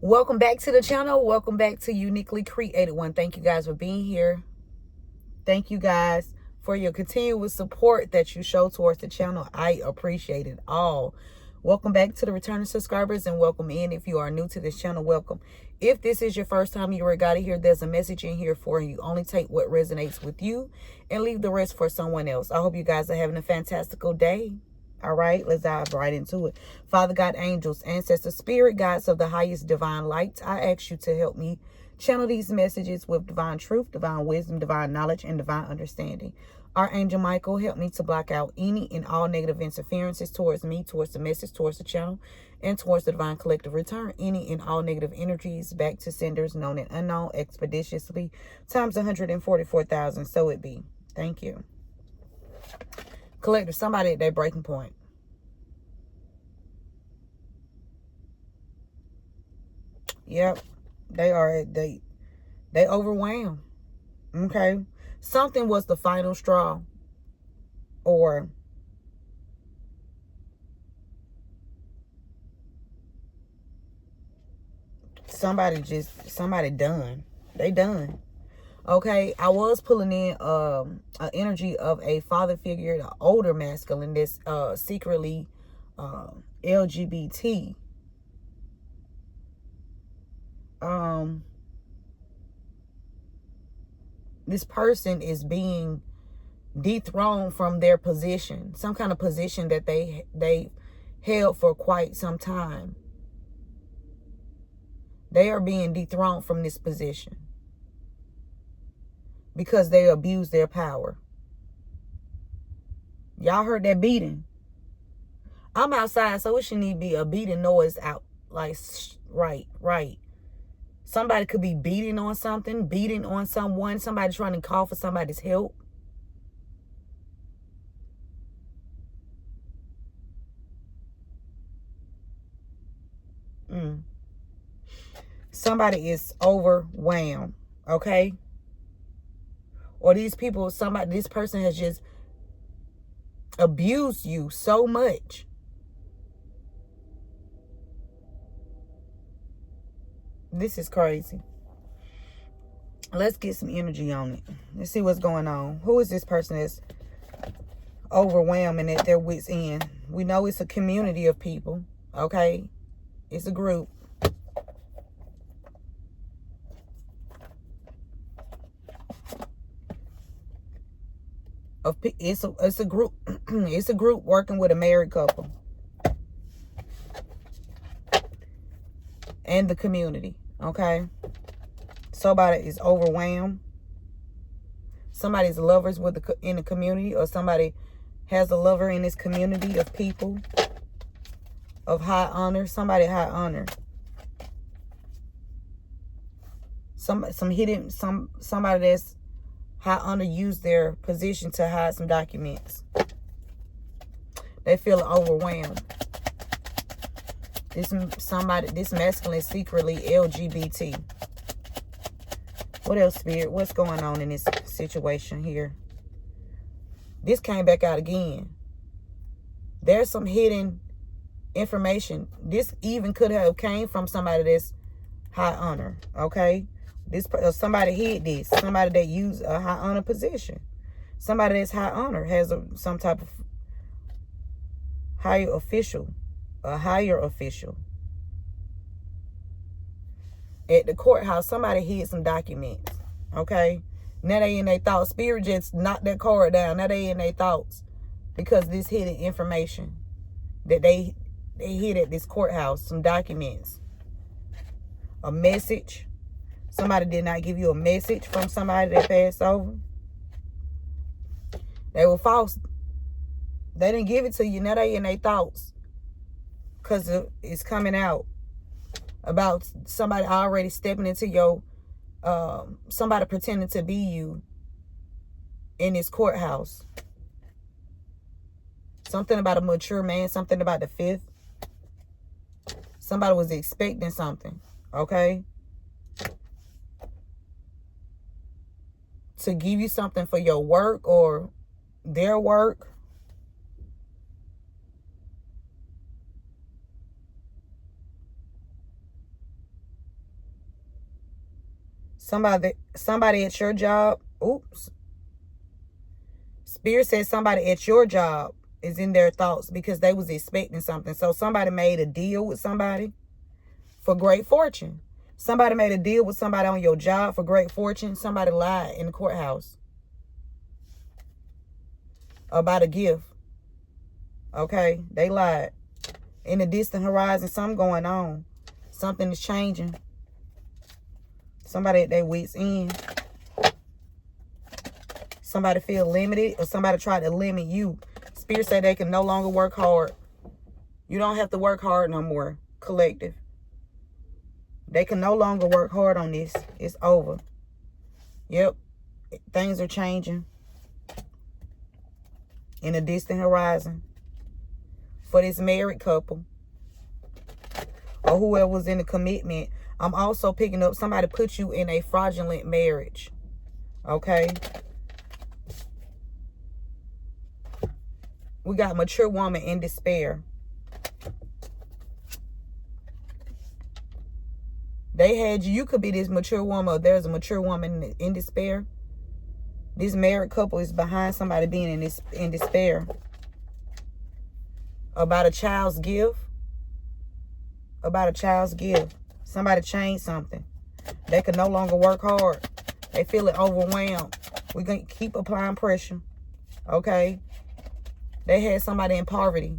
Welcome back to the channel. Welcome back to Uniquely Created One. Thank you guys for being here. Thank you guys for your continuous support that you show towards the channel. I appreciate it all. Welcome back to the returning subscribers and welcome in. If you are new to this channel, welcome. If this is your first time you got here, there's a message in here for you. Only take what resonates with you and leave the rest for someone else. I hope you guys are having a fantastical day. All right, let's dive right into it. Father God, angels, ancestors, spirit guides of the highest divine light, I ask you to help me channel these messages with divine truth, divine wisdom, divine knowledge, and divine understanding. Archangel Michael, help me to block out any and all negative interferences towards me, towards the message, towards the channel, and towards the divine collective return. Any and all negative energies back to senders, known and unknown, expeditiously, times 144,000. So it be. Thank you. Collective, somebody at their breaking point. Yep, they are. They overwhelmed. Okay, something was the final straw, or somebody done. They done. Okay, I was pulling in an energy of a father figure, the older masculine that's secretly LGBT. This person is being dethroned from their position, some kind of position that they held for quite some time. They are being dethroned from this position because they abuse their power. Y'all heard that beating? I'm outside, so it shouldn't even be a beating noise out. Like, right. Somebody could be beating on something, beating on someone. Somebody trying to call for somebody's help. Somebody is overwhelmed, okay? Or these people, this person has just abused you so much. This is crazy. Let's get some energy on it. Let's see what's going on. Who is this person that's overwhelming at their wits' end? We know it's a community of people, okay? It's a group. It's a group. It's a group working with a married couple and the community. Okay, somebody is overwhelmed. Somebody's lovers in the community, or somebody has a lover in this community of people of high honor. Somebody high honor. Somebody that's high honor used their position to hide some documents. They feel overwhelmed. This masculine is secretly LGBT. What else, Spirit? What's going on in this situation here? This came back out again. There's some hidden information. This even could have came from somebody that's high honor. Okay, somebody hid this. Somebody that used a high honor position. Somebody that's high honor has some type of higher official. A higher official. At the courthouse, somebody hid some documents. Okay? Now they in their thoughts. Spirit just knocked that card down. Now they in their thoughts. Because this hidden information that they hid at this courthouse. Some documents. A message. Somebody did not give you a message from somebody that passed over. They were false. They didn't give it to you. Now they in their thoughts. Because it's coming out about somebody already stepping into your, somebody pretending to be you in this courthouse. Something about a mature man, something about the fifth. Somebody was expecting something, okay? To give you something for your work or their work. Somebody at your job. Oops. Spirit says somebody at your job is in their thoughts because they was expecting something. So somebody made a deal with somebody for great fortune. Somebody made a deal with somebody on your job for great fortune. Somebody lied in the courthouse about a gift. Okay, they lied. In the distant horizon, something going on. Something is changing. Somebody at their wits' end. Somebody feel limited, or somebody try to limit you. Spirit say they can no longer work hard. You don't have to work hard no more, collective. They can no longer work hard on this. It's over. Yep. Things are changing. In a distant horizon. For this married couple. Or whoever was in a commitment. I'm also picking up somebody put you in a fraudulent marriage. Okay. We got mature woman in despair. They had you. You could be this mature woman, or there's a mature woman in despair. This married couple is behind somebody being in despair. About a child's gift. About a child's gift. Somebody changed something. They can no longer work hard. They feel it overwhelmed. We're going to keep applying pressure. Okay? They had somebody in poverty.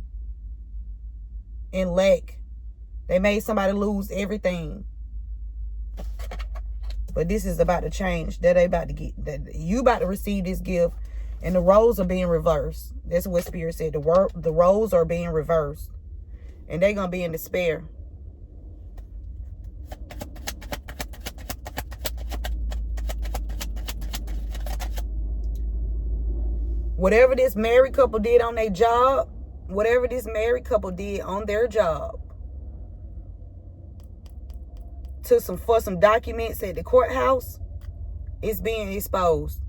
In lack. They made somebody lose everything. But this is about to change. That they about to get. That you about to receive this gift. And the roles are being reversed. That's what Spirit said. The roles are being reversed. And they're going to be in despair. Whatever this married couple did on their job, whatever this married couple did on their job, for some documents at the courthouse, it's being exposed.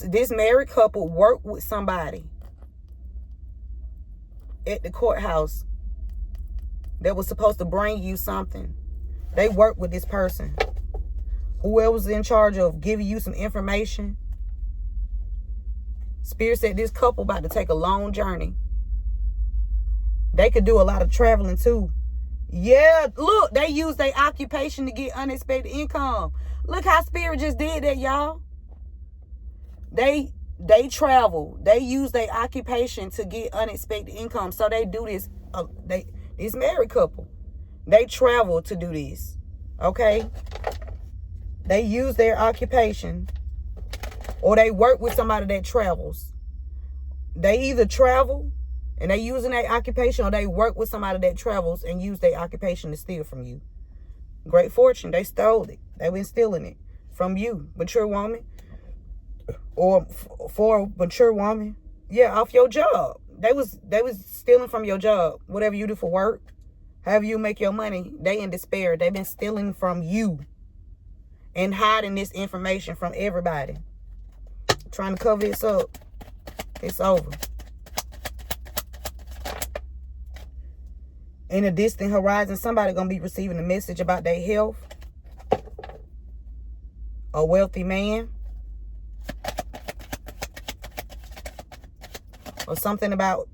This married couple worked with somebody at the courthouse that was supposed to bring you something. They worked with this person. Whoever was in charge of giving you some information. Spirit said this couple about to take a long journey. They could do a lot of traveling too. Yeah, look, they use their occupation to get unexpected income. Look how Spirit just did that, y'all. They travel. They use their occupation to get unexpected income. So they do this. This married couple, they travel to do this. Okay? They use their occupation, or they work with somebody that travels. They either travel and they using their occupation, or they work with somebody that travels and use their occupation to steal from you. Great fortune. They stole it. They've been stealing it from you, mature woman. Or for a mature woman. Yeah, off your job. They was stealing from your job. Whatever you do for work, however you make your money, they in despair. They've been stealing from you and hiding this information from everybody. Trying to cover this up. It's over. In a distant horizon, somebody gonna be receiving a message about their health. A wealthy man. Or something about,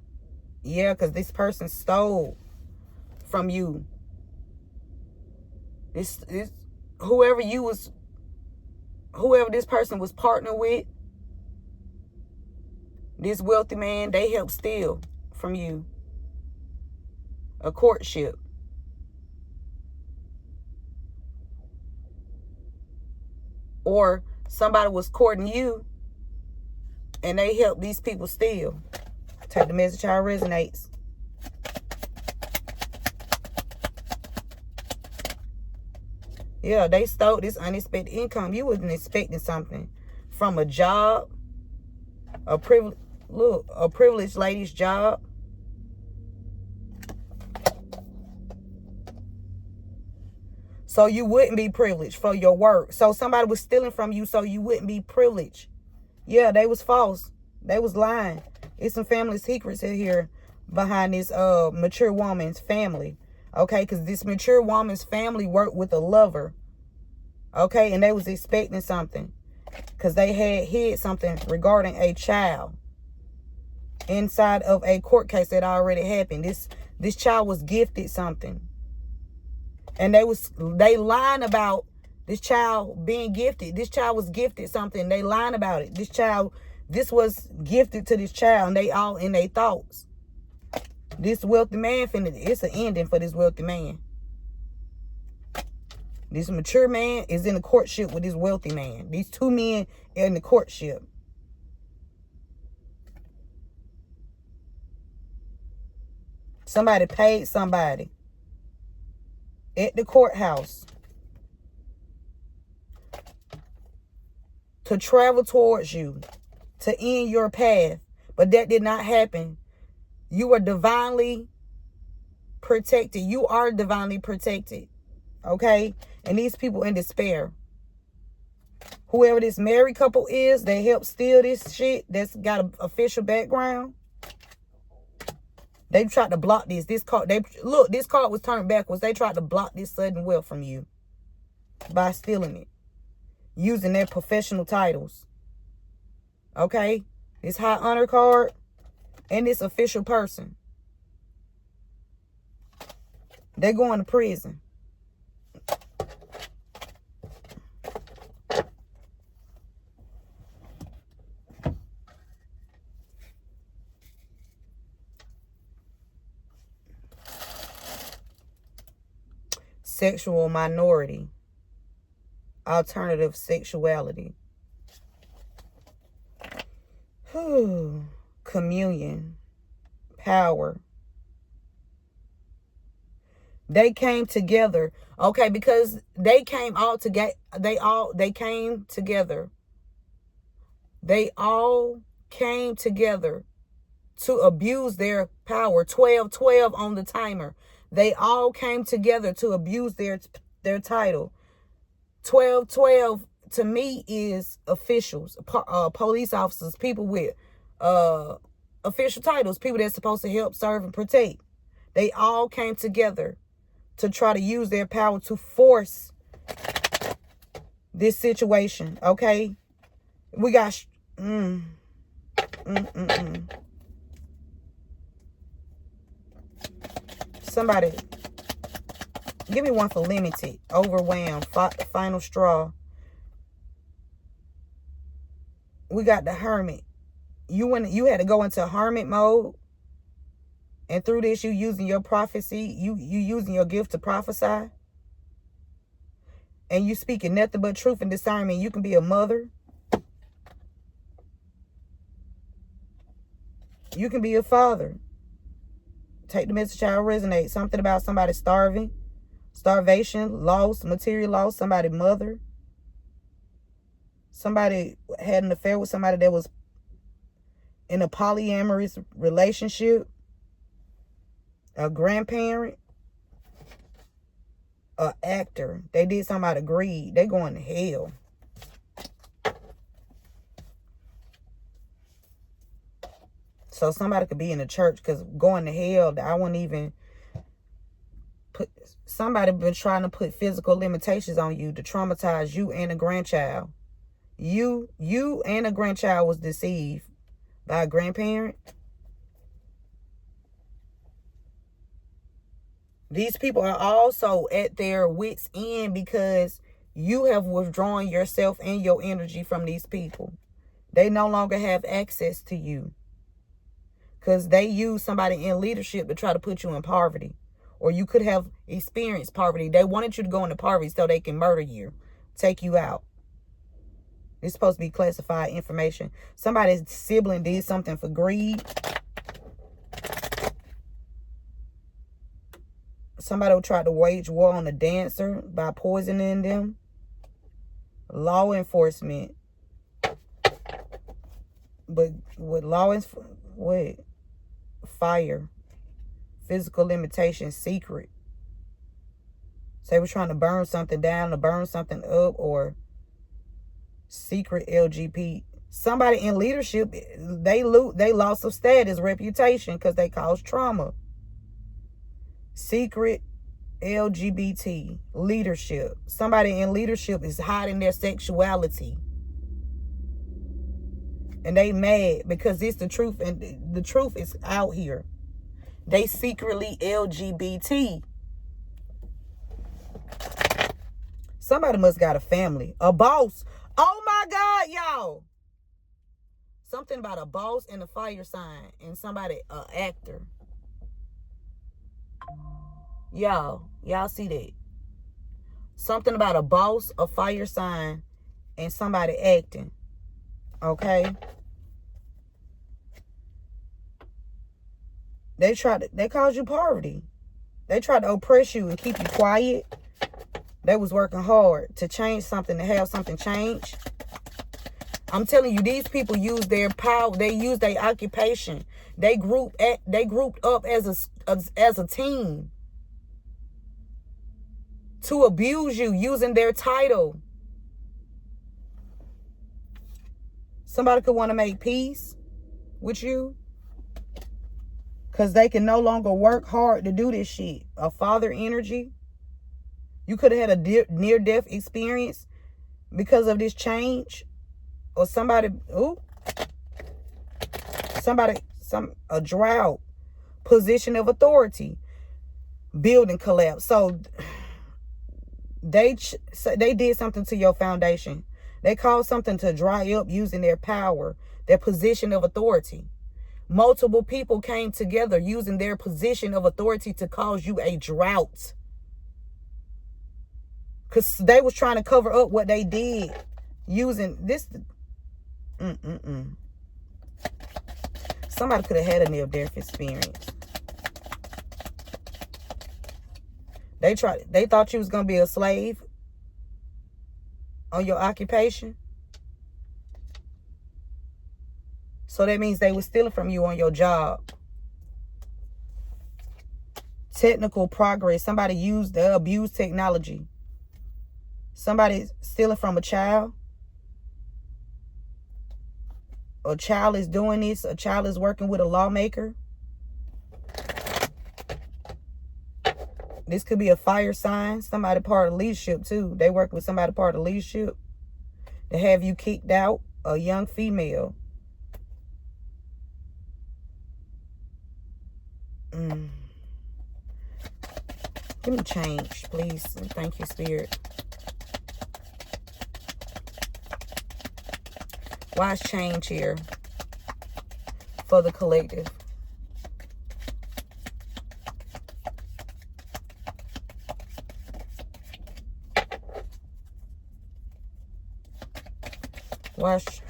yeah, because this person stole from you. Whoever this person was partnered with, this wealthy man, they helped steal from you. A courtship. Or somebody was courting you and they helped these people steal. Take the message how it resonates. Yeah, they stole this unexpected income. You wasn't expecting something from a job. A privileged lady's job. So you wouldn't be privileged for your work. So somebody was stealing from you so you wouldn't be privileged. Yeah, they was false. They was lying. It's some family secrets in here behind this mature woman's family. Okay, because this mature woman's family worked with a lover. Okay, and they was expecting something. Because they had hid something regarding a child inside of a court case that already happened. This child was gifted something. And they lying about this child being gifted. This child was gifted something. They lying about it. This was gifted to this child, and they all in their thoughts. This wealthy man it's an ending for this wealthy man. This mature man is in a courtship with this wealthy man. These two men are in the courtship. Somebody paid somebody at the courthouse to travel towards you, to end your path. But that did not happen. You are divinely protected. You are divinely protected. Okay? And these people in despair. Whoever this married couple is, they helped steal this shit that's got an official background. They tried to block this. This card was turned backwards. They tried to block this sudden wealth from you by stealing it. Using their professional titles. Okay? This high honor card and this official person. They're going to prison. Sexual minority. Alternative sexuality. Communion. Power. They came together. Okay, because they came all together. They came together. They all came together to abuse their power. 12-12 on the timer. They all came together to abuse their title. 12-12 to me is officials, police officers, people with official titles, people that's supposed to help, serve, and protect. They all came together to try to use their power to force this situation. Okay, we got Somebody, give me one for limited, overwhelmed, final straw. We got the hermit. You had to go into hermit mode. And through this, you using your prophecy. You using your gift to prophesy. And you speaking nothing but truth and discernment. You can be a mother. You can be a father. Take the message how it resonates. Something about somebody starving. Starvation, loss, material loss. Somebody mother. Somebody had an affair with somebody that was in a polyamorous relationship. A grandparent. A actor. They did something out of greed. They going to hell. So somebody could be in the church, because going to hell, I wouldn't even put, somebody been trying to put physical limitations on you to traumatize you and a grandchild. You and a grandchild was deceived by a grandparent. These people are also at their wits' end because you have withdrawn yourself and your energy from these people. They no longer have access to you. Because they use somebody in leadership to try to put you in poverty. Or you could have experienced poverty. They wanted you to go into poverty so they can murder you. Take you out. It's supposed to be classified information. Somebody's sibling did something for greed. Somebody tried to wage war on a dancer by poisoning them. Law enforcement. But with law enforcement, wait. Fire, physical limitation, secret. Say we're trying to burn something down or burn something up, or secret LGBT. Somebody in leadership, they lost of status, reputation, because they caused trauma. Secret LGBT leadership. Somebody in leadership is hiding their sexuality. And they mad because it's the truth, and the truth is out here. They secretly LGBT. Somebody must got a family. A boss. Oh my God, y'all. Something about a boss and a fire sign. And somebody, an actor. Y'all see that? Something about a boss, a fire sign, and somebody acting. Okay? They caused you poverty. They tried to oppress you and keep you quiet. They was working hard to change something, to have something change. I'm telling you, these people use their power. They use their occupation. They grouped up as a team to abuse you using their title. Somebody could want to make peace with you because they can no longer work hard to do this shit. A father energy. You could have had a near-death experience because of this change. Or somebody, a drought, position of authority, building collapse. So they did something to your foundation. They caused something to dry up using their power, their position of authority. Multiple people came together using their position of authority to cause you a drought. Because they was trying to cover up what they did using this. Somebody could have had a near-death experience. They thought you was going to be a slave on your occupation. So that means they were stealing from you on your job. Technical progress. Somebody abused technology. Somebody stealing from a child. A child is doing this. A child is working with a lawmaker. This could be a fire sign. Somebody part of leadership too. They work with somebody part of leadership. They have you kicked out. A young female. Give me change, please. Thank you, Spirit. Why is change here for the collective? Watch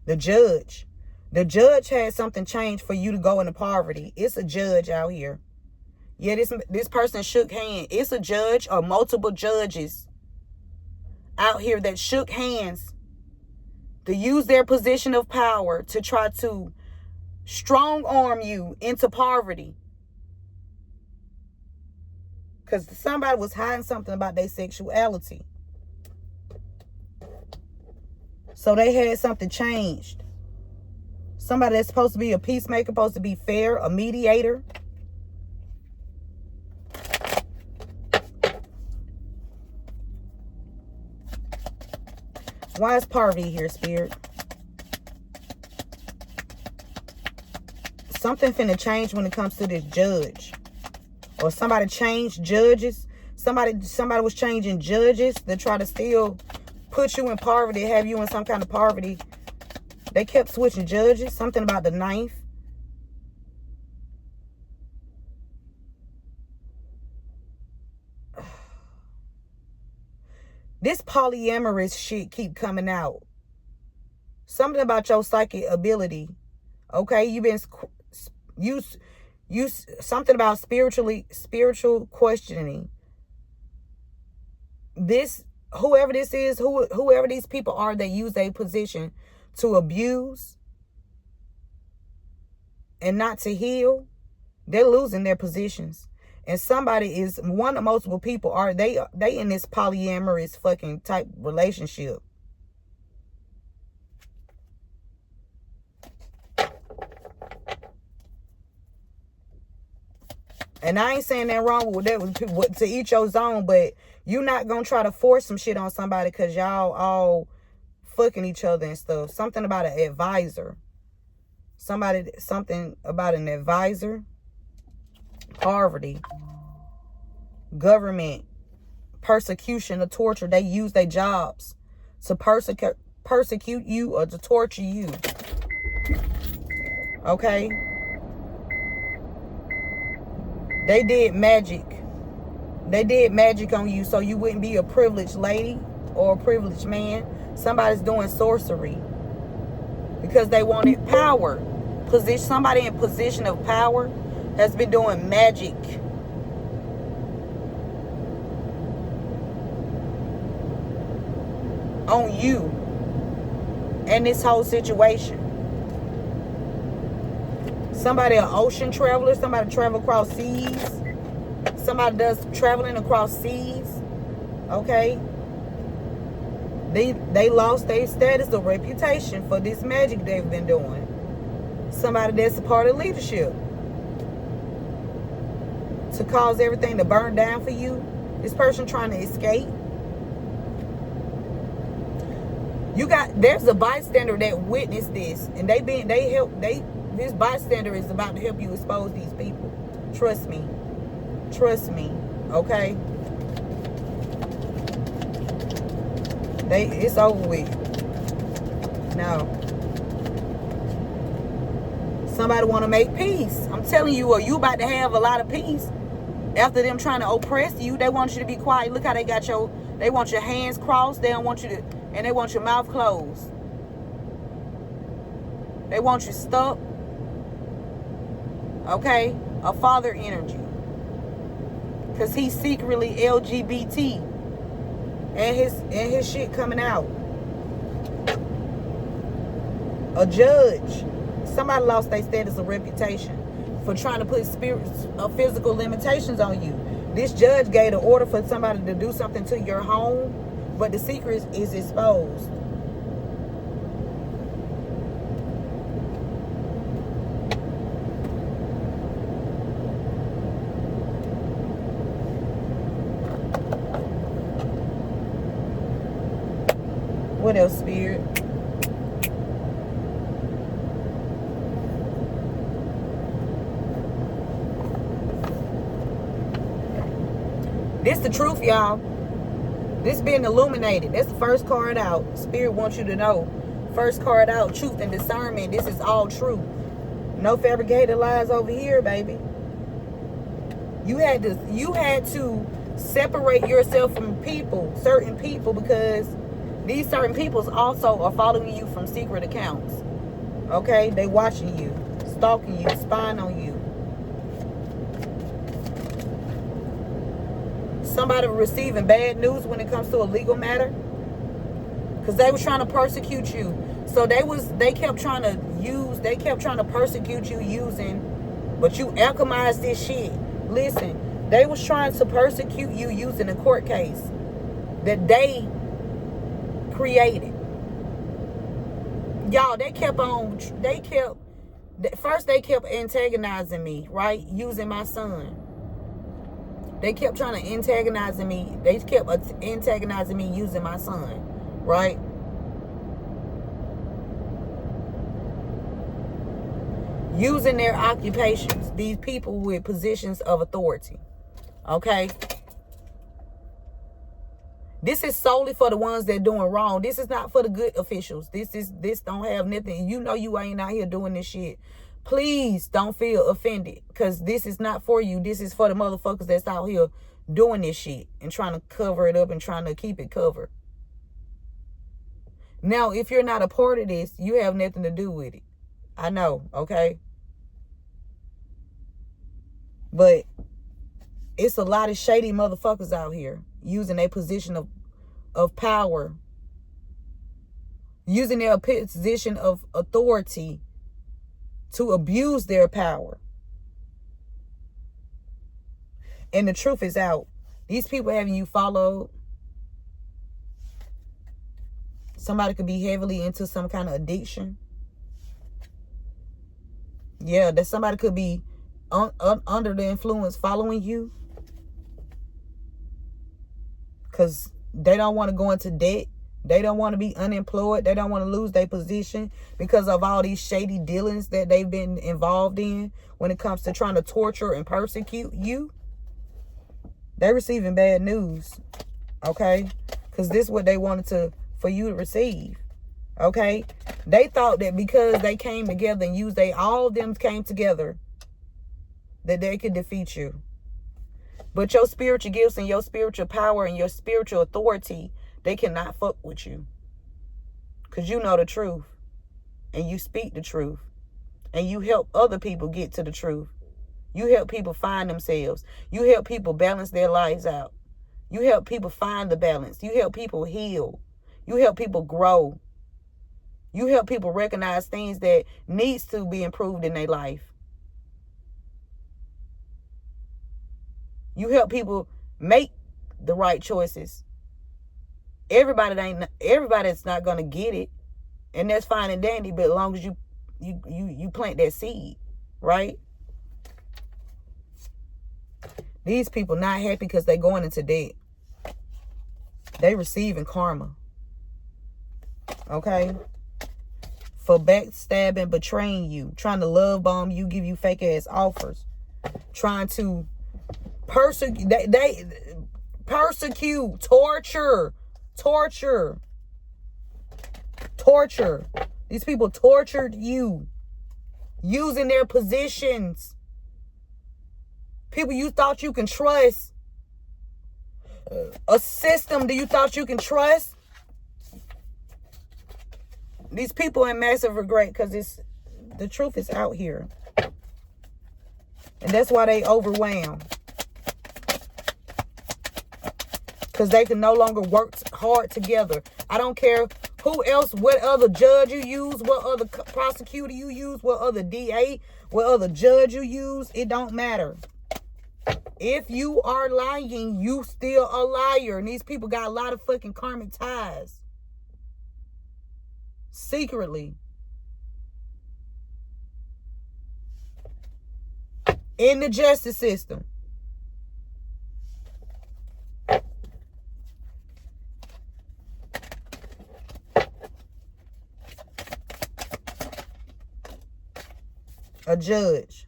the judge. The judge had something change for you to go into poverty. It's a judge out here. Yeah, this person shook hands. It's a judge or multiple judges out here that shook hands to use their position of power to try to strong arm you into poverty. Because somebody was hiding something about their sexuality. So they had something changed. Somebody that's supposed to be a peacemaker, supposed to be fair, a mediator. Why is poverty here, Spirit? Something finna change when it comes to this judge. Or somebody changed judges. Somebody was changing judges to try to still put you in poverty, have you in some kind of poverty. They kept switching judges. Something about the knife. This polyamorous shit keep coming out. Something about your psychic ability. Okay, you something about spiritual questioning. Whoever this is, whoever these people are that use their position to abuse and not to heal, they're losing their positions. And somebody is, one of multiple people are, they in this polyamorous fucking type relationship. And I ain't saying that wrong with that, to each your own, but you not gonna try to force some shit on somebody because y'all all fucking each other and stuff. Something about an advisor. Something about an advisor. Poverty. Government. Persecution or torture. They use their jobs to persecute you or to torture you. Okay? They did magic. They did magic on you so you wouldn't be a privileged lady or a privileged man. Somebody's doing sorcery because they wanted power. Somebody in position of power has been doing magic. On you and this whole situation. Somebody an ocean traveler, somebody travel across seas, somebody does traveling across seas. Okay, they lost their status or reputation for this magic they've been doing. Somebody that's a part of leadership to cause everything to burn down for you. This person trying to escape. There's a bystander that witnessed this, and this bystander is about to help you expose these people. Trust me, okay? It's over with. No. Somebody want to make peace. I'm telling you, are you about to have a lot of peace after them trying to oppress you? They want you to be quiet. Look how they want your hands crossed. They don't want you to. And they want your mouth closed. They want you stuck. Okay? A father energy. Because he's secretly LGBT. And his shit coming out. A judge. Somebody lost their status of reputation for trying to put physical limitations on you. This judge gave an order for somebody to do something to your home. But the secret is exposed. What else, Spirit? This the truth, y'all. This being illuminated. That's the first card out. Spirit wants you to know. First card out, truth and discernment. This is all true. No fabricated lies over here, baby. You had to separate yourself from certain people, because these certain peoples also are following you from secret accounts. Okay? They watching you, stalking you, spying on you. Somebody receiving bad news when it comes to a legal matter, because they was trying to persecute you. So they kept trying to persecute you using, but you alchemized this shit. Listen, they was trying to persecute you using a court case that they created. Y'all, they kept antagonizing me, right? Using my son. They kept trying to antagonize me. They kept antagonizing me using my son, right? Using their occupations. These people with positions of authority. Okay? This is solely for the ones that doing wrong. This is not for the good officials. This don't have nothing. You know you ain't out here doing this shit. Please don't feel offended, because this is not for you. This is for the motherfuckers that's out here doing this shit and trying to cover it up and trying to keep it covered. Now, if you're not a part of this, you have nothing to do with it. I know, okay? But it's a lot of shady motherfuckers out here using their position of power, using their position of authority to abuse their power. And the truth is out. These people having you followed. Somebody could be heavily into some kind of addiction. Yeah, that somebody could be under the influence following you because they don't want to go into debt. They don't want to be unemployed. They don't want to lose their position because of all these shady dealings that they've been involved in when it comes to trying to torture and persecute you. They're receiving bad news, okay? Because this is what they wanted for you to receive, okay? They thought that because they came together and all of them came together, that they could defeat you. But your spiritual gifts and your spiritual power and your spiritual authority, they cannot fuck with you. Because you know the truth. And you speak the truth. And you help other people get to the truth. You help people find themselves. You help people balance their lives out. You help people find the balance. You help people heal. You help people grow. You help people recognize things that needs to be improved in their life. You help people make the right choices. Everybody's not gonna get it, and that's fine and dandy. But as long as you plant that seed, right? These people not happy because they going into debt. They receiving karma. Okay? For backstabbing, betraying you, trying to love bomb you, give you fake ass offers, trying to persecute, they persecute, torture. These people tortured you, using their positions. People you thought you can trust. A system that you thought you can trust. These people in massive regret because the truth is out here. And that's why they overwhelmed. Because they can no longer work hard together. I don't care who else, what other judge you use, what other prosecutor you use, what other DA, what other judge you use. It don't matter. If you are lying, you still a liar. And these people got a lot of fucking karmic ties. Secretly. In the justice system. A judge.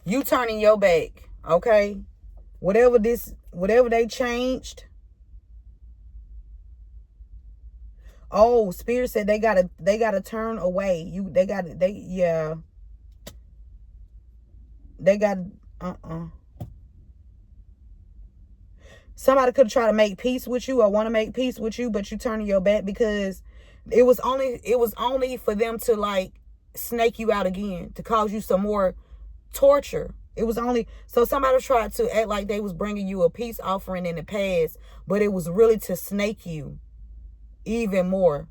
You turning your back, okay? Whatever they changed. Oh, Spirit said they gotta turn away. They got Somebody could try to make peace with you or want to make peace with you, but you turning your back because it was only for them to like snake you out again, to cause you some more torture. It was only so somebody tried to act like they was bringing you a peace offering in the past, but it was really to snake you even more.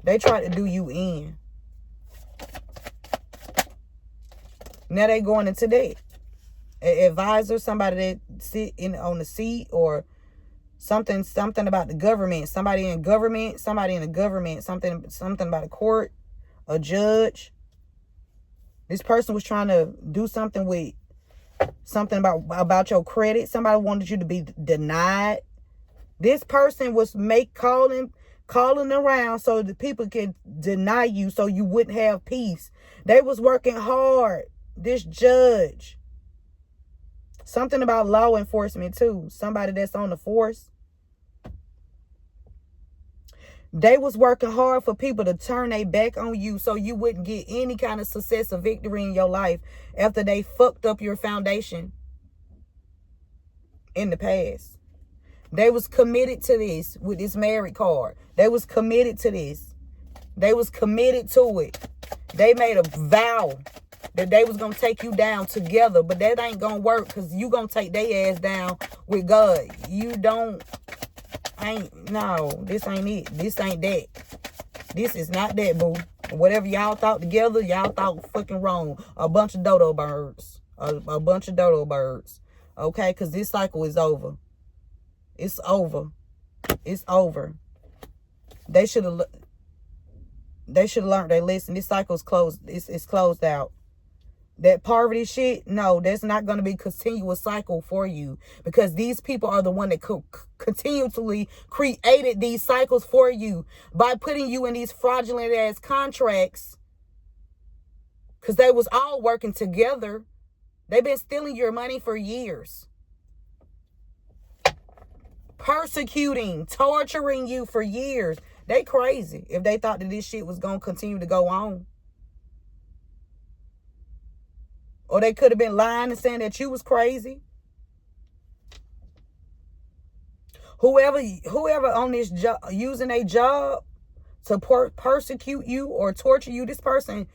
They tried to do you in. Now they going into that. An advisor, somebody that sit on the seat, or something about the government, somebody in the government, something about a court, a judge. This person was trying to do something with something about your credit. Somebody wanted you to be denied. This person was calling around so that people could deny you so you wouldn't have peace. They was working hard. This judge. Something about law enforcement too. Somebody that's on the force. They was working hard for people to turn their back on you so you wouldn't get any kind of success or victory in your life after they fucked up your foundation in the past. They was committed to this with this married card. They was committed to this. They was committed to it. They made a vow that they was going to take you down together, but that ain't going to work because you going to take their ass down with God. No, this ain't it. This ain't that. This is not that, boo. Whatever y'all thought together, y'all thought fucking wrong. A bunch of dodo birds. A bunch of dodo birds. Okay? Because this cycle is over. It's over. It's over. They should have learned their lesson. This cycle's closed. It's closed out. That poverty shit, no, that's not going to be a continuous cycle for you, because these people are the one that continually created these cycles for you by putting you in these fraudulent ass contracts, because they was all working together. They've been stealing your money for years, persecuting, torturing you for years. They crazy if they thought that this shit was going to continue to go on. Or they could have been lying and saying that you was crazy. Whoever on this job, using a job to persecute you or torture you, this person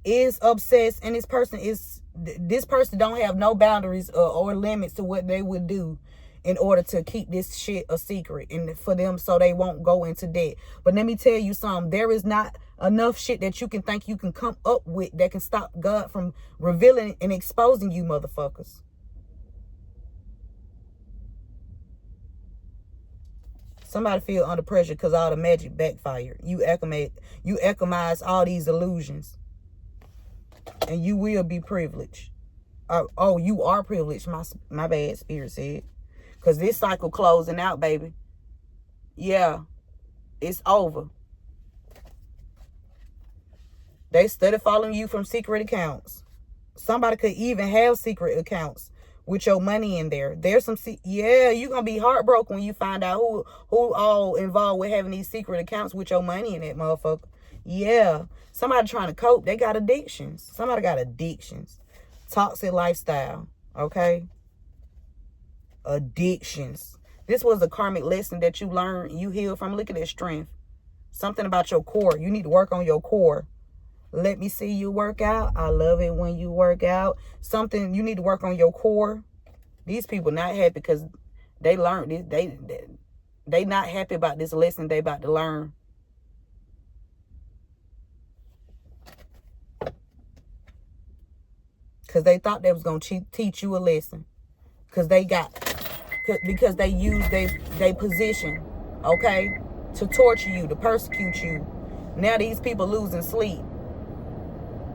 is obsessed, and this person don't have no boundaries or limits to what they would do in order to keep this shit a secret and for them so they won't go into debt. But let me tell you something. There is not enough shit that you can think you can come up with that can stop God from revealing and exposing you motherfuckers. Somebody feel under pressure because all the magic backfired. You alchemize all these illusions. And you will be privileged. Oh, you are privileged. My bad, Spirit said. Because this cycle closing out, baby. Yeah. It's over. They started following you from secret accounts. Somebody could even have secret accounts with your money in there. There's some... Yeah, you're going to be heartbroken when you find out who all involved with having these secret accounts with your money in that motherfucker. Yeah. Somebody trying to cope. They got addictions. Somebody got addictions. Toxic lifestyle. Okay? Addictions. This was a karmic lesson that you learned, you healed from. Look at that strength. Something about your core. You need to work on your core. Let me see you work out. I love it when you work out. Something, you need to work on your core. These people not happy because they learned this. They not happy about this lesson they about to learn. Because they thought they was going to teach you a lesson. Because they used their position, okay, to torture you, to persecute you. Now these people losing sleep.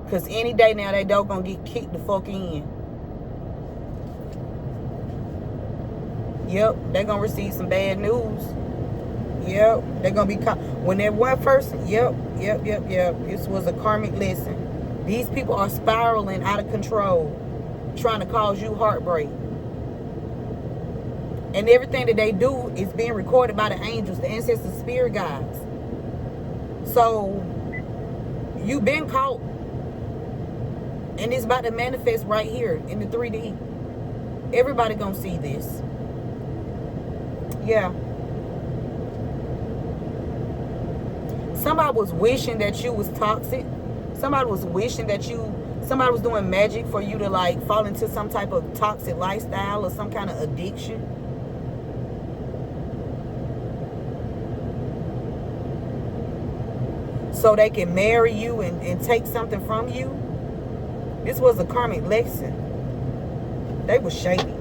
Because any day now they don't going to get kicked the fuck in. Yep, they're going to receive some bad news. Yep, they're going to be caught. When that one person, yep. This was a karmic lesson. These people are spiraling out of control, trying to cause you heartbreak. And everything that they do is being recorded by the angels, the ancestors, spirit guides. So, you've been caught. And it's about to manifest right here in the 3D. Everybody gonna see this. Yeah. Somebody was wishing that you was toxic. Somebody was wishing that somebody was doing magic for you to like fall into some type of toxic lifestyle or some kind of addiction. So they can marry you and take something from you. This was a karmic lesson. They were shady.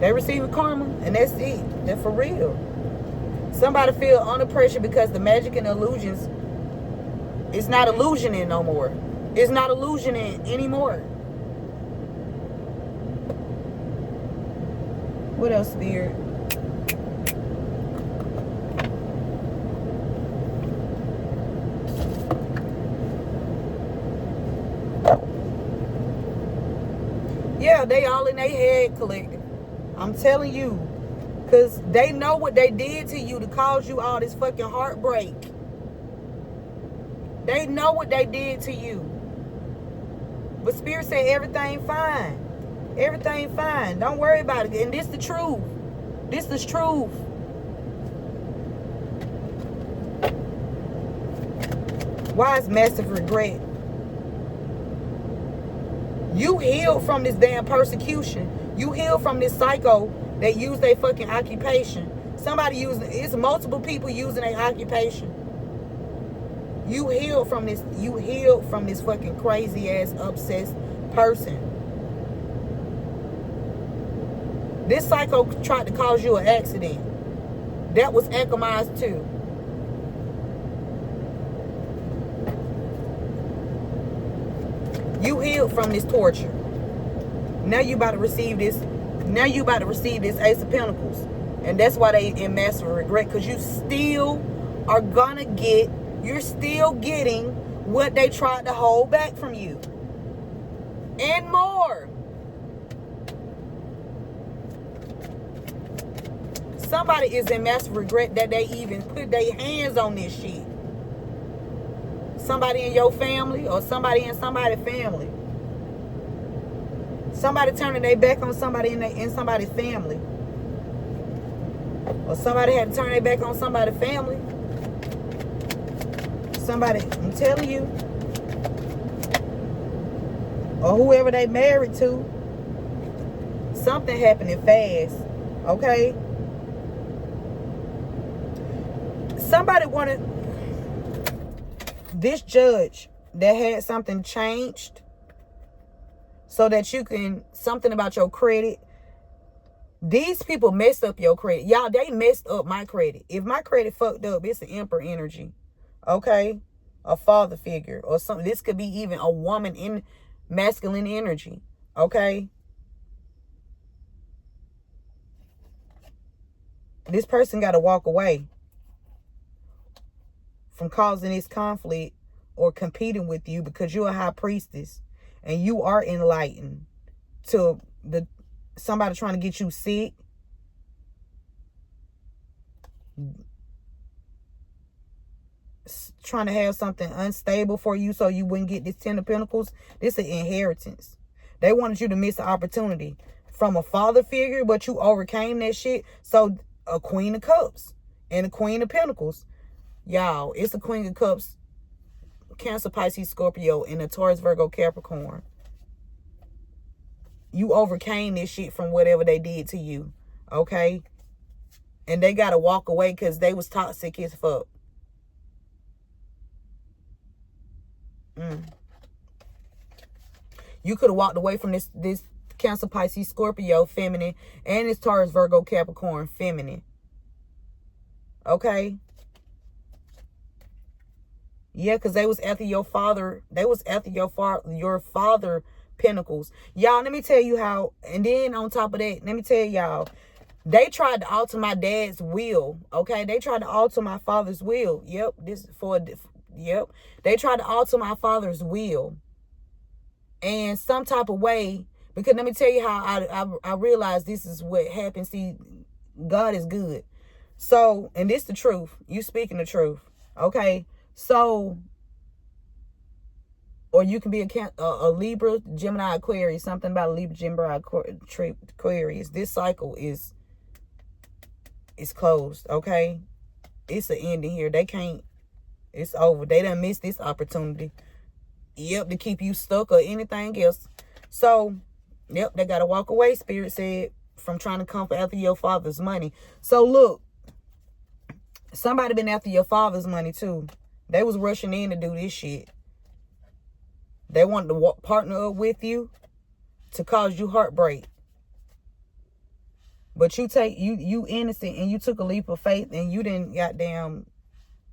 They received karma, and that's it. They're for real. Somebody feel under pressure because the magic and illusions, it's not illusioning no more. It's not illusioning anymore. What else, Spirit? Yeah, they all in their head collective. I'm telling you. Because they know what they did to you to cause you all this fucking heartbreak. They know what they did to you. But Spirit said everything fine. Everything fine. Don't worry about it. And this the truth. This is truth. Why is massive regret? You healed from this damn persecution. You healed from this psycho that used their fucking occupation. Somebody using, it's multiple people using their occupation. You healed from this. You healed from this fucking crazy ass obsessed person. This psycho tried to cause you an accident. That was alchemized too. You healed from this torture. Now you about to receive this. Now you about to receive this Ace of Pentacles. And that's why they in massive regret. Because you still are gonna get, you're still getting what they tried to hold back from you. And more. Somebody is in massive regret that they even put their hands on this shit. Somebody in your family or somebody in somebody's family. Somebody turning their back on somebody in somebody's family. Or somebody had to turn their back on somebody's family. Somebody, I'm telling you. Or whoever they married to. Something happening fast. Okay? Somebody wanted this judge that had something changed so that you can, something about your credit. These people messed up your credit. Y'all, they messed up my credit. If my credit fucked up, it's an emperor energy. Okay? A father figure or something. This could be even a woman in masculine energy. Okay? This person got to walk away from causing this conflict or competing with you because you're a high priestess and you are enlightened to somebody trying to get you sick. Trying to have something unstable for you so you wouldn't get this 10 of Pentacles. This is an inheritance. They wanted you to miss an opportunity from a father figure, but you overcame that shit. So a Queen of Cups and a Queen of Pentacles. Y'all, it's a Queen of Cups, Cancer, Pisces, Scorpio, and a Taurus, Virgo, Capricorn. You overcame this shit from whatever they did to you. Okay? And they got to walk away because they was toxic as fuck. You could have walked away from this Cancer, Pisces, Scorpio, feminine, and this Taurus, Virgo, Capricorn, feminine. Okay? Yeah, because they was after your father. They was after your father Pentacles. Y'all, let me tell you how. And then on top of that, let me tell y'all. They tried to alter my dad's will. Okay? They tried to alter my father's will. Yep. Yep. They tried to alter my father's will. And some type of way. Because let me tell you how I realized this is what happens. See, God is good. So, and this the truth. You speaking the truth. Okay? So, or you can be a Libra, Gemini, Aquarius, something about a Libra, Gemini, Aquarius. This cycle is closed, okay? It's an ending here. They can't, it's over. They done missed this opportunity. Yep, to keep you stuck or anything else. So, yep, they got to walk away, Spirit said, from trying to come after your father's money. So, look, somebody been after your father's money, too. They was rushing in to do this shit. They wanted to partner up with you to cause you heartbreak. But you innocent and you took a leap of faith and you didn't goddamn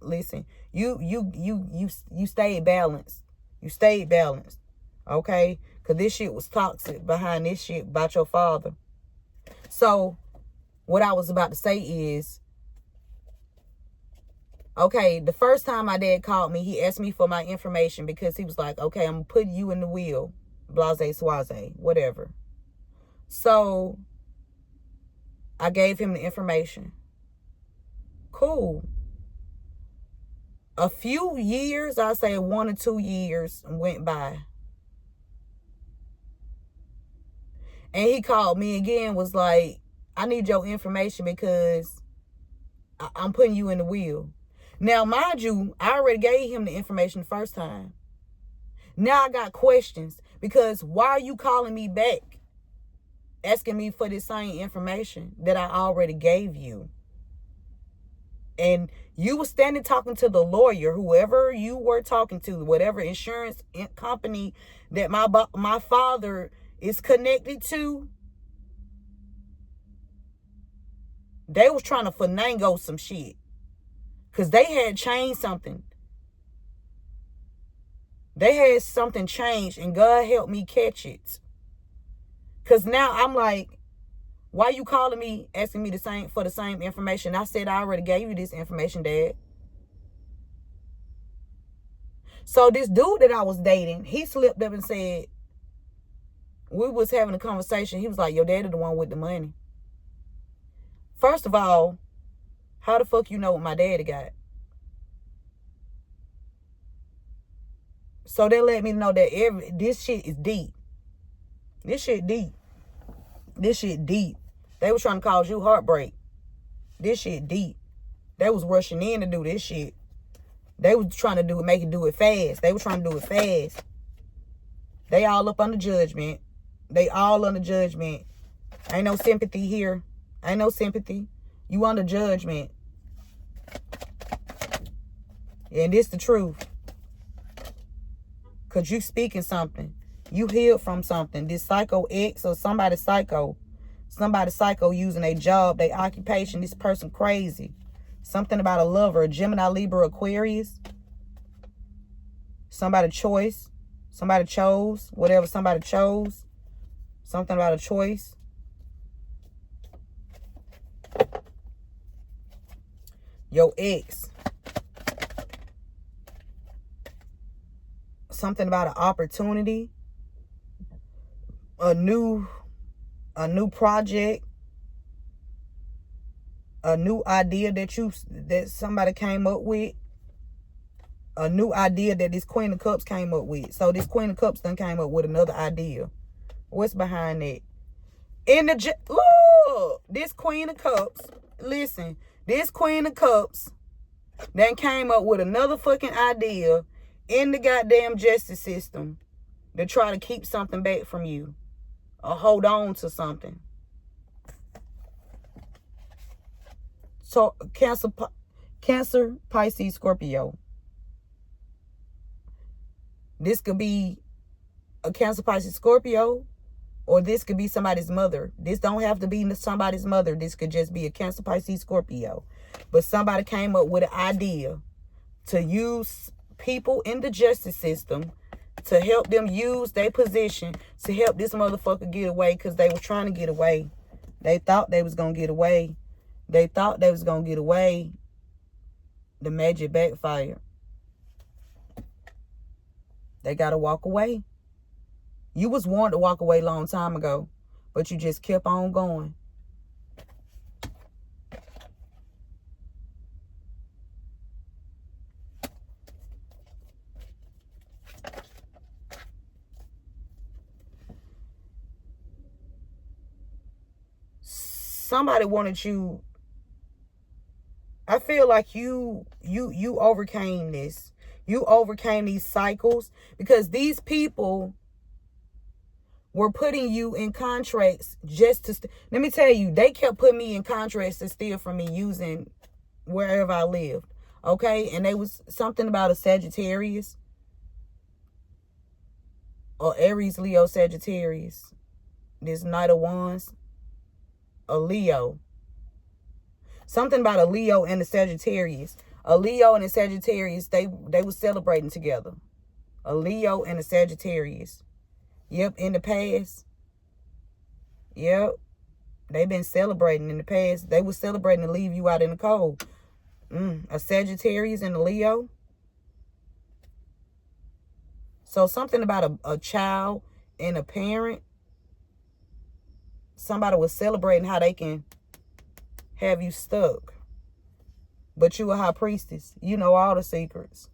listen. You stayed balanced. You stayed balanced. Okay? Because this shit was toxic behind this shit about your father. So, what I was about to say is, okay, the first time my dad called me, he asked me for my information because he was like, okay, I'm putting you in the wheel. Blase, swaze, whatever. So, I gave him the information. Cool. A few years, I say 1 or 2 years went by. And he called me again, was like, I need your information because I'm putting you in the wheel. Now, mind you, I already gave him the information the first time. Now I got questions because why are you calling me back asking me for the same information that I already gave you? And you were standing talking to the lawyer, whoever you were talking to, whatever insurance company that my father is connected to. They was trying to finagle some shit. Because they had changed something. They had something change, and God helped me catch it. Because now I'm like, why you calling me, asking me for the same information? I said I already gave you this information, Dad. So this dude that I was dating, he slipped up and said, we was having a conversation. He was like, your daddy the one with the money. First of all, how the fuck you know what my daddy got? So they let me know that this shit is deep. This shit deep. This shit deep. They was trying to cause you heartbreak. This shit deep. They was rushing in to do this shit. They was trying to do it fast. They were trying to do it fast. They all up under judgment. They all under judgment. Ain't no sympathy here. Ain't no sympathy. You under judgment. And this the truth. Because you speaking something. You healed from something. This psycho X or somebody psycho. Somebody psycho using a job, their occupation. This person crazy. Something about a lover. A Gemini, Libra, Aquarius. Somebody choice. Somebody chose. Whatever somebody chose. Something about a choice. Your ex. Something about an opportunity. A new project. A new idea that somebody came up with. A new idea that this Queen of Cups came up with. So this Queen of Cups done came up with another idea. What's behind that? Look, this Queen of Cups. Listen, this Queen of Cups then came up with another fucking idea in the goddamn justice system to try to keep something back from you or hold on to something. So Cancer, Pisces, Scorpio. This could be a Cancer, Pisces, Scorpio, or this could be somebody's mother. This don't have to be somebody's mother. This could just be a Cancer, Pisces, Scorpio. But somebody came up with an idea to use people in the justice system to help them use their position to help this motherfucker get away, because they were trying to get away. They thought they was going to get away. They thought they was going to get away. The magic backfired. They got to walk away. You was warned to walk away a long time ago, but you just kept on going. Somebody wanted you. I feel like you overcame this. You overcame these cycles because these people were putting you in contracts just to... Let me tell you, they kept putting me in contracts to steal from me using wherever I lived. Okay? And there was something about a Sagittarius. Or Aries, Leo, Sagittarius. This Knight of Wands. A Leo. Something about a Leo and a Sagittarius. A Leo and a Sagittarius, they were celebrating together. A Leo and a Sagittarius. Yep, in the past. Yep. They've been celebrating in the past. They were celebrating to leave you out in the cold. A Sagittarius and a Leo. So something about a child and a parent. Somebody was celebrating how they can have you stuck. But you a high priestess. You know all the secrets.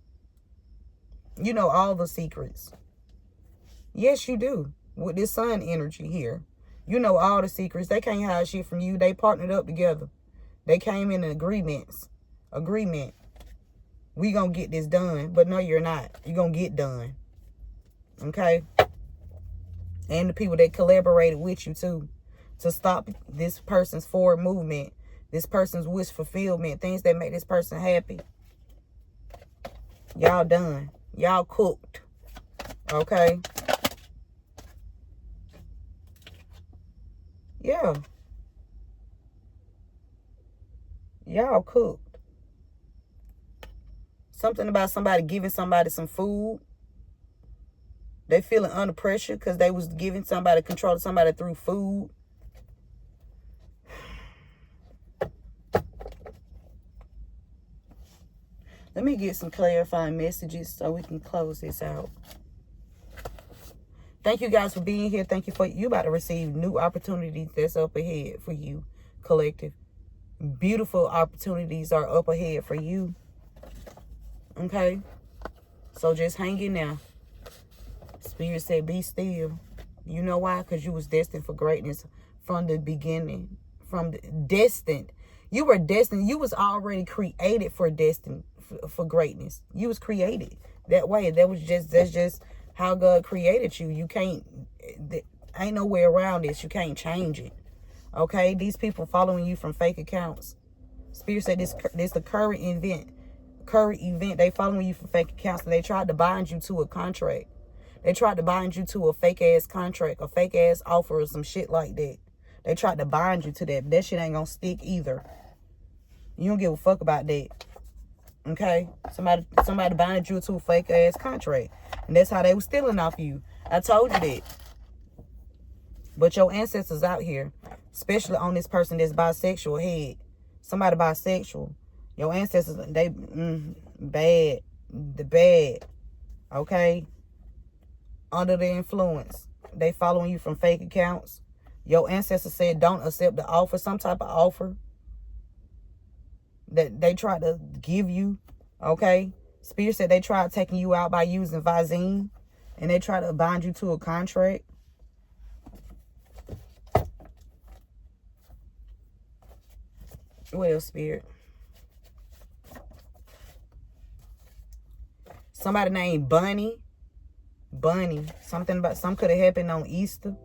You know all the secrets. Yes, you do. With this sun energy here. You know all the secrets. They can't hide shit from you. They partnered up together. They came in agreements. Agreement. We gonna get this done. But no, you're not. You're gonna get done. Okay? And the people that collaborated with you too. To stop this person's forward movement. This person's wish fulfillment. Things that make this person happy. Y'all done. Y'all cooked. Okay? Yeah. Y'all cooked. Something about somebody giving somebody some food. They feeling under pressure because they was giving somebody control of somebody through food. Let me get some clarifying messages so we can close this out. Thank you guys for being here. Thank you for you about to receive new opportunities that's up ahead for you, collective. Beautiful opportunities are up ahead for you. Okay? So just hang in there. Spirit said, be still. You know why? Because you was destined for greatness from the beginning. Destined. You were destined. You was already created for destined for greatness. You was created that way. That's just how God created you. You can't, ain't no way around this. You can't change it. Okay? These people following you from fake accounts. Spirit said this the current event. They following you from fake accounts, and they tried to bind you to a contract. They tried to bind you to a fake ass contract, a fake ass offer or some shit like that. They tried to bind you to that. But that shit ain't gonna stick either. You don't give a fuck about that. Okay? Somebody binded you to a fake ass contract. And that's how they was stealing off you. I told you that. But your ancestors out here, especially on this person that's bisexual head. Somebody bisexual. Your ancestors, they bad. The bad. Okay? Under the influence. They following you from fake accounts. Your ancestors said don't accept the offer, some type of offer that they tried to give you. Okay? Spirit said they tried taking you out by using Visine. And they tried to bind you to a contract. What else, Spirit? Somebody named Bunny. Something could have happened on Easter.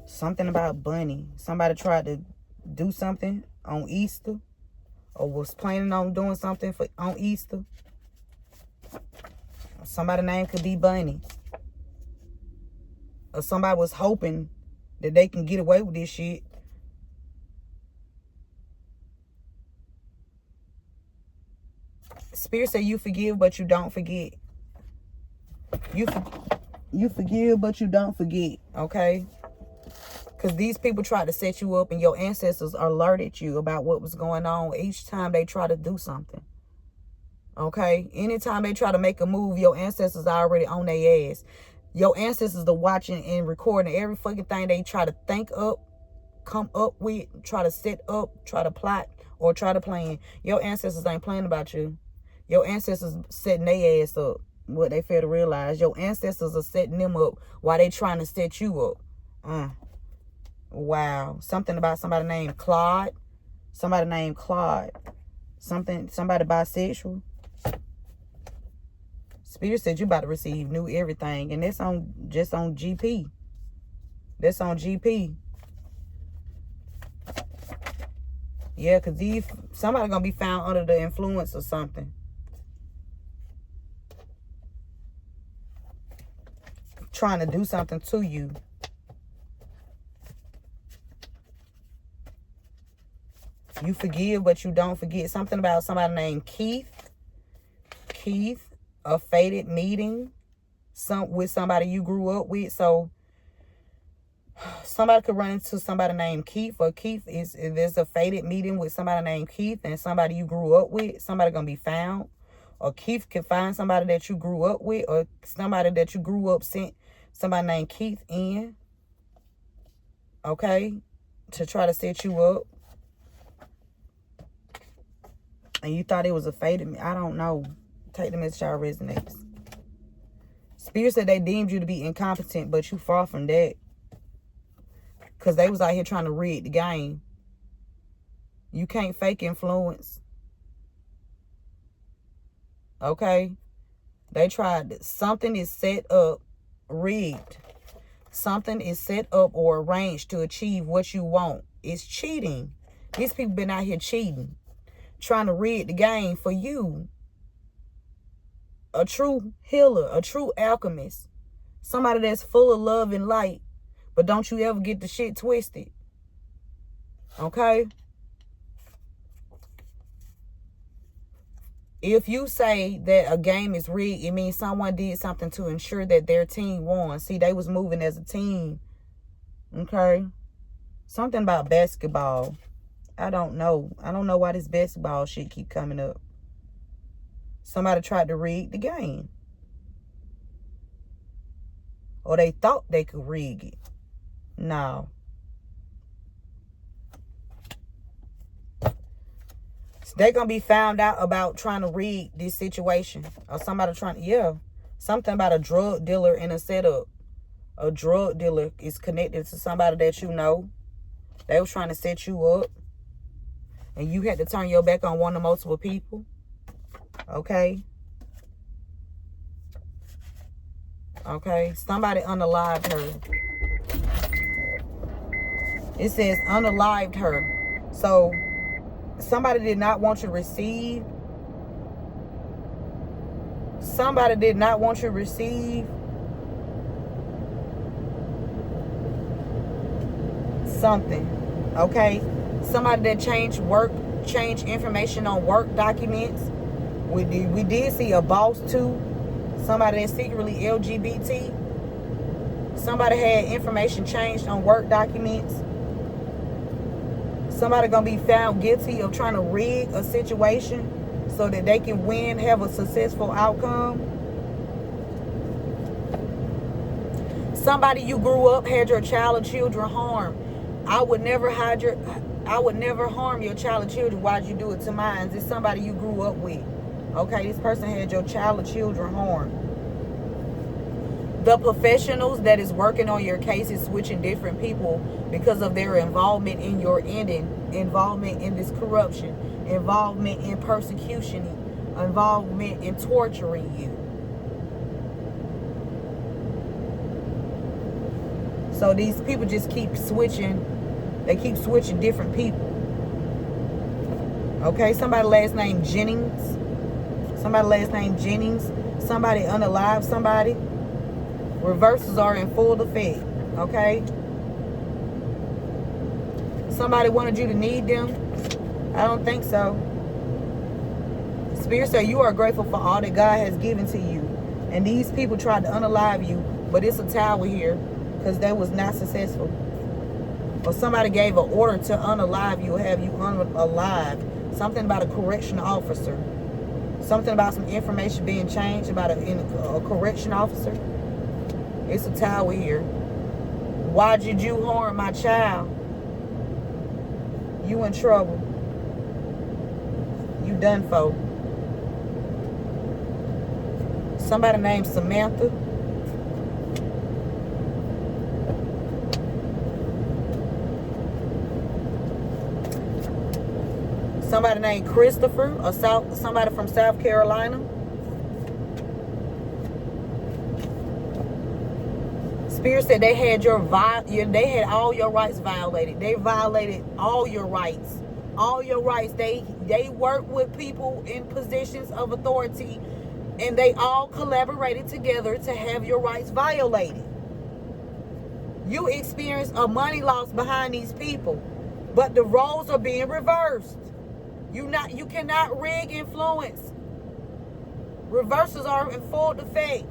Something about Bunny. Somebody tried to do something on Easter. Or was planning on doing something on Easter. Somebody's name could be Bunny. Or somebody was hoping that they can get away with this shit. Spirit say you forgive, but you don't forget. You forgive, but you don't forget. Okay? Because these people tried to set you up, and your ancestors alerted you about what was going on each time they try to do something. Okay? Anytime they try to make a move, your ancestors are already on their ass. Your ancestors are watching and recording every fucking thing they try to think up, come up with, try to set up, try to plot, or try to plan. Your ancestors ain't playing about you. Your ancestors setting their ass up. What they fail to realize. Your ancestors are setting them up while they trying to set you up. Wow. Something about somebody named Claude. Somebody named Claude. Somebody bisexual. Spirit said you about to receive new everything. And that's just on GP. That's on GP. Yeah, because somebody gonna be found under the influence or something. Trying to do something to you. You forgive, but you don't forget. Something about somebody named Keith. Keith, a fated meeting with somebody you grew up with. So somebody could run into somebody named Keith, or there's a fated meeting with somebody named Keith and somebody you grew up with. Somebody gonna be found. Or Keith can find somebody that you grew up with, or somebody that you grew up sent somebody named Keith in. Okay? To try to set you up. And you thought it was a fated, I don't know. Take the message how it resonates. Spirit said they deemed you to be incompetent, but you far from that. Because they was out here trying to rig the game. You can't fake influence. Okay? They tried. Something is set up, rigged. Something is set up or arranged to achieve what you want. It's cheating. These people been out here cheating. Trying to rig the game for you. A true healer. A true alchemist. Somebody that's full of love and light. But don't you ever get the shit twisted. Okay? If you say that a game is rigged, it means someone did something to ensure that their team won. See, they was moving as a team. Okay? Something about basketball. I don't know. I don't know why this basketball shit keep coming up. Somebody tried to rig the game. Or they thought they could rig it. No. They're going to be found out about trying to rig this situation. Or somebody trying to, yeah. Something about a drug dealer in a setup. A drug dealer is connected to somebody that you know. They was trying to set you up. And you had to turn your back on one or multiple people. Okay. Okay. Somebody unalived her. It says unalived her. So somebody did not want you to receive. Somebody did not want you to receive something. Okay. Somebody that changed information on work documents. We did see a boss too. Somebody that's secretly LGBT. Somebody had information changed on work documents. Somebody gonna be found guilty of trying to rig a situation so that they can win, have a successful outcome. Somebody you grew up, had your child or children harmed. I would never harm your child or children. Why'd you do it to mine? It's somebody you grew up with. Okay, this person had your child or children harmed. The professionals that is working on your case is switching different people because of their involvement in your ending, involvement in this corruption, involvement in persecution, involvement in torturing you. So these people just keep switching. They keep switching different people. Okay, somebody last name Jennings. Somebody last name Jennings. Somebody unalive somebody. Reversals are in full effect. Okay. Somebody wanted you to need them. I don't think so. Spirit said you are grateful for all that God has given to you. And these people tried to unalive you. But it's a tower here. Because they was not successful. Or somebody gave an order to unalive you or have you unalive. Something about a correction officer. Something about some information being changed about a correction officer. It's a tower here. Why did you harm my child? You in trouble. You done for. Somebody named Samantha. Somebody named Christopher, or somebody from South Carolina. Spirit said they had they had all your rights violated. They violated all your rights. All your rights. They work with people in positions of authority, and they all collaborated together to have your rights violated. You experience a money loss behind these people, but the roles are being reversed. You cannot rig influence. Reversals are in full effect.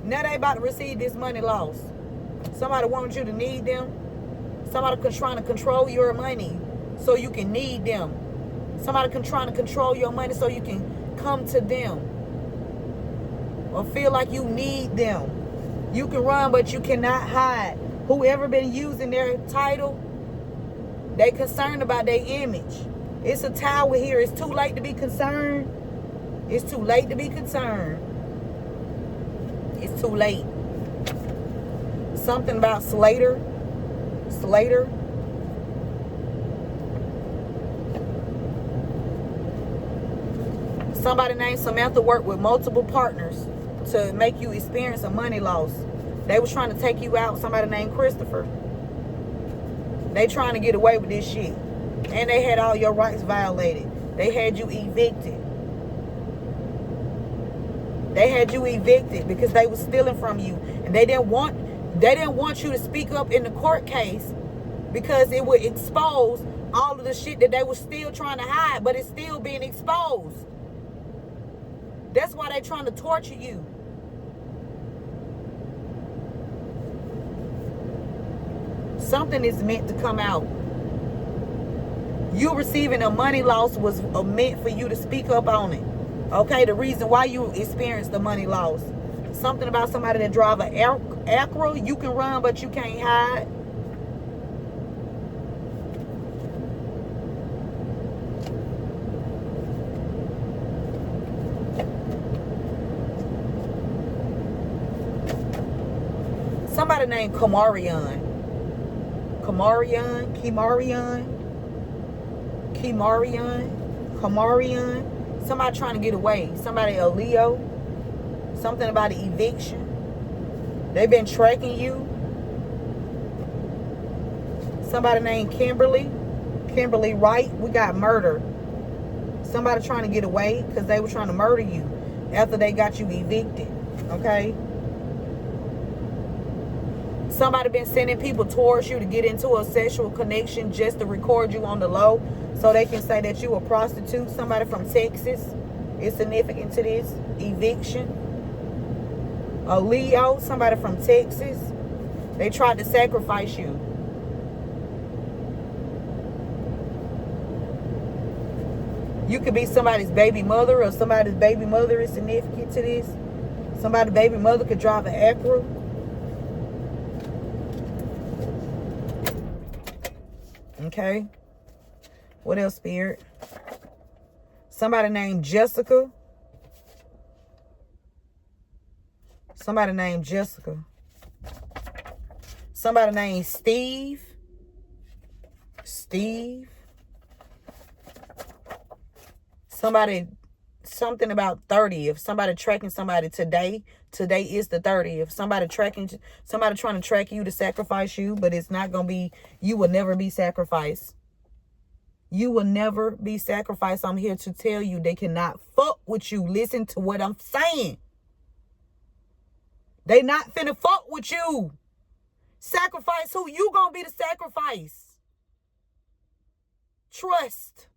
Now they about to receive this money loss. Somebody wants you to need them. Somebody trying to control your money so you can need them. Somebody trying to control your money so you can come to them. Or feel like you need them. You can run, but you cannot hide. Whoever been using their title, they concerned about their image. It's a tower here. It's too late to be concerned. It's too late to be concerned. It's too late. Something about Slater. Slater. Somebody named Samantha worked with multiple partners to make you experience a money loss. They was trying to take you out. Somebody named Christopher. They trying to get away with this shit. And they had all your rights violated. They had you evicted. They had you evicted because they was stealing from you. And they didn't want you to speak up in the court case because it would expose all of the shit that they were still trying to hide, but it's still being exposed. That's why they're trying to torture you. Something is meant to come out. You receiving a money loss was meant for you to speak up on it. Okay, the reason why you experienced the money loss. Something about somebody that drive an Acura. You can run, but you can't hide. Somebody named Kamarion. Somebody trying to get away. Somebody, a Leo. Something about an eviction. They've been tracking you. Somebody named Kimberly Wright. We got murder. Somebody trying to get away because they were trying to murder you after they got you evicted. Okay. Somebody been sending people towards you to get into a sexual connection just to record you on the low so they can say that you a prostitute. Somebody from Texas is significant to this. Eviction. A Leo, somebody from Texas. They tried to sacrifice you. You could be somebody's baby mother, or somebody's baby mother is significant to this. Somebody's baby mother could drive an Acura. Okay. What else, Spirit? Somebody named Jessica. Somebody named Jessica. Somebody named Steve. Somebody, something about 30th. Somebody tracking somebody today. Today is the 30th. Somebody trying to track you to sacrifice you, but it's not going to be, you will never be sacrificed. You will never be sacrificed. I'm here to tell you they cannot fuck with you. Listen to what I'm saying. They not finna fuck with you. Sacrifice who? You gonna be the sacrifice. Trust.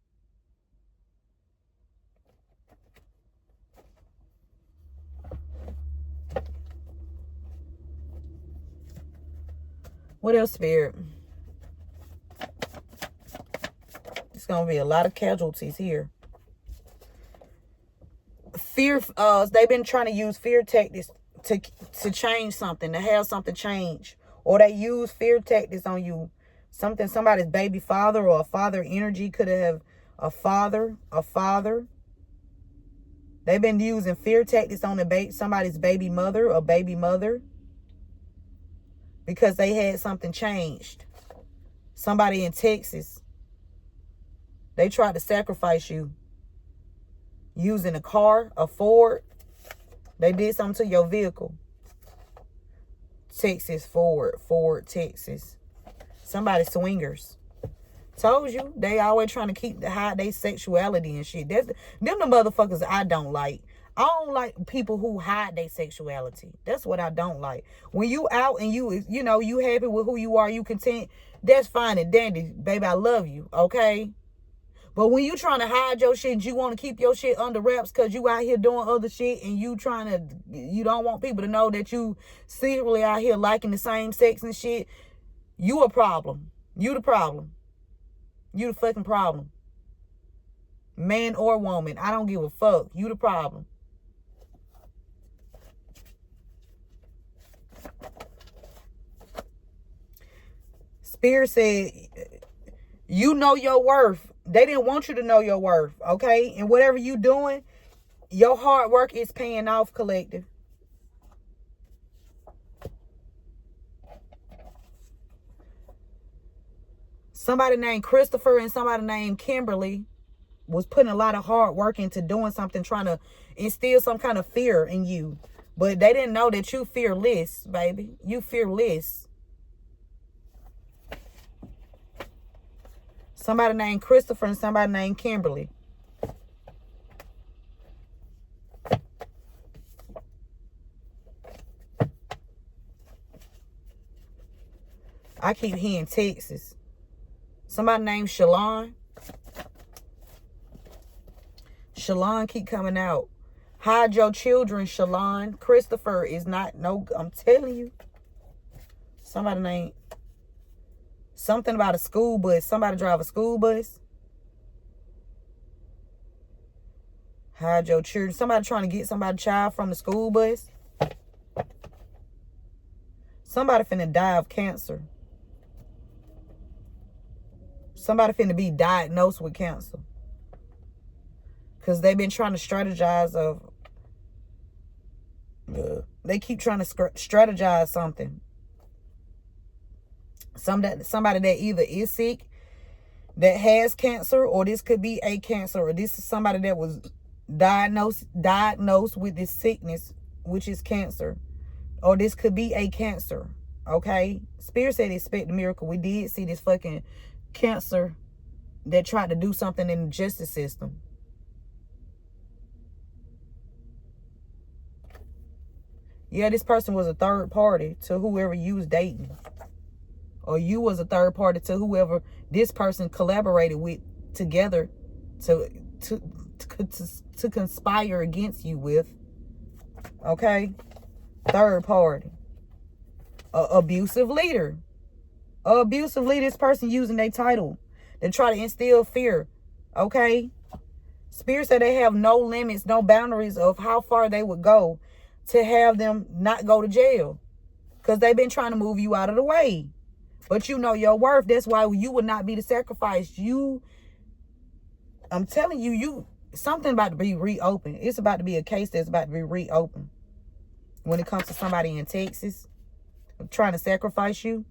What else, Spirit? It's going to be a lot of casualties here. Fear, they've been trying to use fear tactics to change something, to have something change. Or they use fear tactics on you. Somebody's baby father or a father energy could have a father. They've been using fear tactics on somebody's baby mother or baby mother. Because they had something changed. Somebody in Texas. They tried to sacrifice you. Using a car, a Ford. They did something to your vehicle. Texas, Ford, Texas. Somebody swingers. Told you. They always trying to hide their sexuality and shit. Them the motherfuckers I don't like. I don't like people who hide their sexuality. That's what I don't like. When you out and you happy with who you are, you content, that's fine and dandy. Baby, I love you, okay? But when you trying to hide your shit, you want to keep your shit under wraps because you out here doing other shit and you don't want people to know that you secretly out here liking the same sex and shit, you a problem. You the problem. You the fucking problem. Man or woman, I don't give a fuck. You the problem. Spirit said, you know your worth. They didn't want you to know your worth, okay? And whatever you doing, your hard work is paying off, collective. Somebody named Christopher and somebody named Kimberly was putting a lot of hard work into doing something, trying to instill some kind of fear in you. But they didn't know that you fearless, baby. You fearless. Somebody named Christopher and somebody named Kimberly. I keep hearing Texas. Somebody named Shalon. Shalon keep coming out. Hide your children, Shalon. Christopher is not no. I'm telling you. Somebody named something about a school bus. Somebody drive a school bus. Hide your children. Somebody trying to get somebody's child from the school bus. Somebody finna die of cancer. Somebody finna be diagnosed with cancer. Because they've been trying to strategize of... they keep trying to strategize something. Somebody that either is sick, that has cancer, or this could be a cancer, or this is somebody that was diagnosed with this sickness, which is cancer. Or this could be a cancer. Okay? Spirit said expect a miracle. We did see this fucking cancer that tried to do something in the justice system. Yeah, this person was a third party to whoever you was dating. Or you was a third party to whoever this person collaborated with together to conspire against you with. Okay? Third party. Abusive leader. Abusive leader, this person using their title to try to instill fear. Okay? Spirit said they have no limits, no boundaries of how far they would go to have them not go to jail. Because they've been trying to move you out of the way. But you know your worth. That's why you would not be the sacrifice. I'm telling you, something about to be reopened. It's about to be a case that's about to be reopened. When it comes to somebody in Texas trying to sacrifice you,